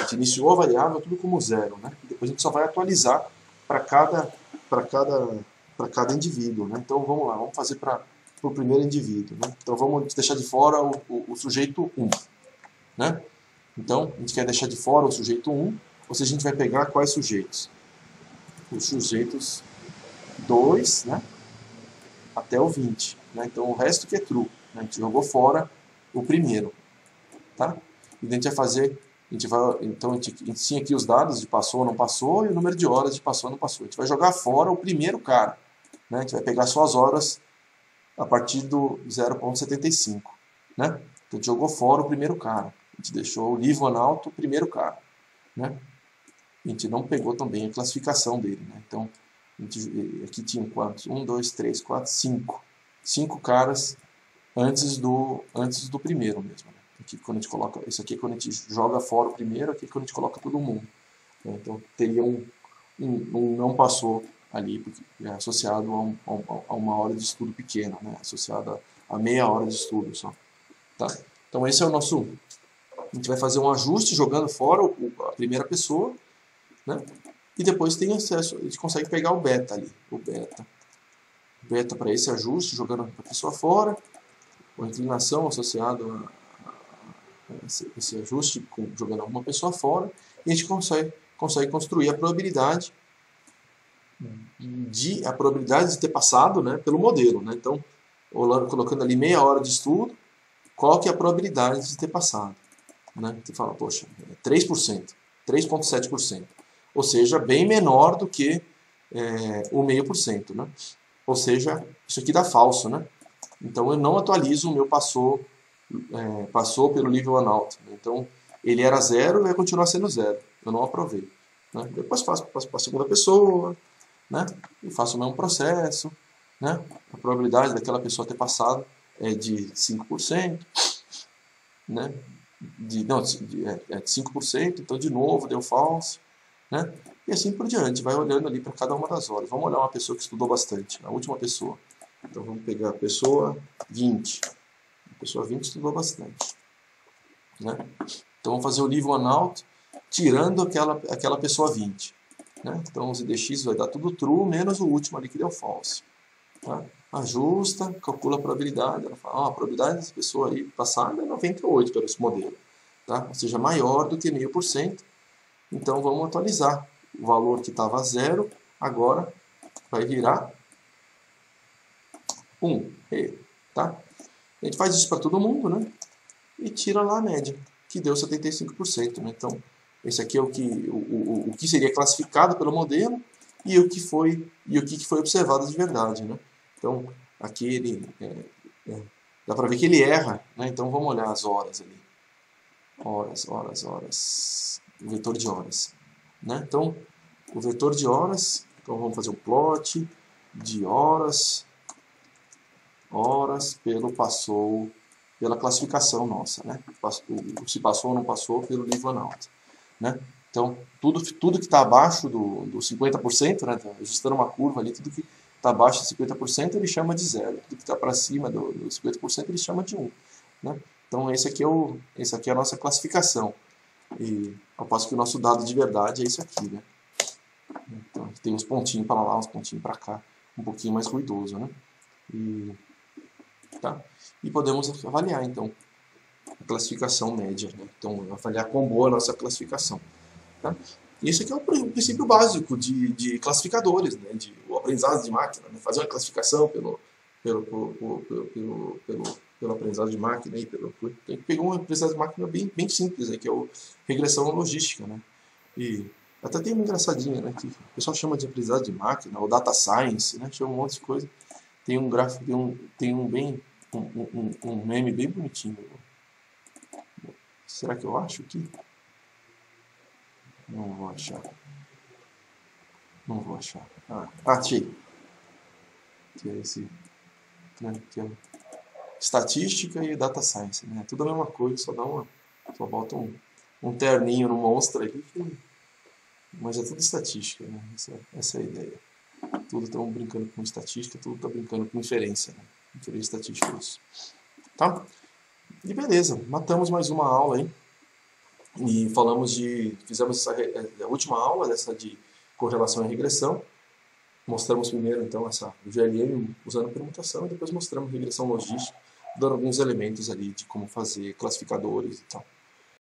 gente iniciou a variável tudo como zero. Né? E depois a gente só vai atualizar para cada indivíduo. Né? Então vamos lá, vamos fazer para o primeiro indivíduo. Né? Então vamos deixar de fora o sujeito 1. Né? Então a gente quer deixar de fora o sujeito 1, ou seja, a gente vai pegar quais sujeitos? Os sujeitos 2, né? Até o 20. Né? Então o resto que é true. Né? A gente jogou fora o primeiro. Tá? E a gente vai fazer. Então a gente tinha aqui os dados de passou ou não passou e o número de horas de passou ou não passou. A gente vai jogar fora o primeiro cara. Né? A gente vai pegar só as horas a partir do 0,75. Né? Então a gente jogou fora o primeiro cara. A gente deixou o leave one out o primeiro cara. Né? A gente não pegou também a classificação dele. Né? Então aqui tinha quantos? 1, 2, 3, 4, 5. 5 caras antes do primeiro mesmo. Né? Aqui, quando a gente coloca, esse aqui é quando a gente joga fora o primeiro, aqui é quando a gente coloca todo mundo. Né? Então teria um não passou ali, porque é associado a uma hora de estudo pequena, né? Associado a meia hora de estudo só. Tá? Então esse é o nosso... A gente vai fazer um ajuste jogando fora a primeira pessoa, né? E depois tem acesso, a gente consegue pegar o beta ali, o beta para esse ajuste, jogando a pessoa fora, com a inclinação associada a esse ajuste, jogando alguma pessoa fora, e a gente consegue construir a probabilidade de ter passado, né, pelo modelo. Né? Então, colocando ali meia hora de estudo, qual que é a probabilidade de ter passado? Né? Você fala, poxa, 3%, 3,7%. Ou seja, bem menor do que o 0,5%. Né? Ou seja, isso aqui dá falso. Né? Então, eu não atualizo o meu passou pelo leave one out. Né? Então, ele era 0 e vai continuar sendo 0. Eu não aprovei. né? Depois passo para a segunda pessoa, né? E faço o mesmo processo, né? A probabilidade daquela pessoa ter passado é de 5%, né? De 5%, então de novo deu false, né? E assim por diante, vai olhando ali para cada uma das horas. Vamos olhar uma pessoa que estudou bastante, a última pessoa. Então vamos pegar a pessoa 20. A pessoa 20 estudou bastante, né? Então vamos fazer o leave one out, tirando aquela pessoa 20. Né? Então os IDX vai dar tudo true, menos o último ali que deu false. Tá? Ajusta, calcula a probabilidade. Ela fala, a probabilidade dessa pessoa aí passar é 98 pelo esse modelo. Tá? Ou seja, maior do que 0,5%. Então vamos atualizar. O valor que estava 0, agora vai virar 1. Tá? A gente faz isso para todo mundo, né? E tira lá a média, que deu 75%. Né? Então, esse aqui é o que seria classificado pelo modelo e o que foi observado de verdade. Né? Então, aqui ele dá para ver que ele erra. Né? Então, vamos olhar as horas ali. Horas. O vetor de horas. Né? Então, o vetor de horas. Então, vamos fazer um plot de horas pela classificação nossa, né? Se passou ou não passou pelo leave one out, né? Então, tudo que está abaixo do 50%, né? Ajustando uma curva ali, tudo que está abaixo de 50% ele chama de 0, tudo que está para cima do 50% ele chama de 1, né? Então, esse aqui é a nossa classificação. E ao passo que o nosso dado de verdade é isso aqui, né? Então, tem uns pontinhos para lá, uns pontinhos para cá, um pouquinho mais ruidoso, né? Tá? E podemos avaliar, então, a classificação média. Né? Então, avaliar quão boa é a nossa classificação. Tá? E esse aqui é o princípio básico de classificadores, né? O aprendizado de máquina. Né? Fazer uma classificação pelo aprendizado de máquina. Tem que pegar um aprendizado de máquina bem simples, né? Que é o regressão logística. Né? E até tem uma engraçadinha, né? Que o pessoal chama de aprendizado de máquina, ou data science, né? Chama um monte de coisa. Tem um gráfico, tem um meme bem bonitinho. Será que eu acho aqui? Não vou achar. Achei. Que é esse, né, que é estatística e data science, né? Tudo a mesma coisa, só bota um terninho no monstro aqui, mas é tudo estatística, né? Essa é a ideia. Tudo estão brincando com estatística, tudo está brincando com inferência, né? Inferência estatística, isso. Tá? E beleza, matamos mais uma aula aí. E fizemos a última aula dessa de correlação e regressão. Mostramos primeiro, então, o GLM usando permutação, e depois mostramos regressão logística, dando alguns elementos ali de como fazer classificadores e tal.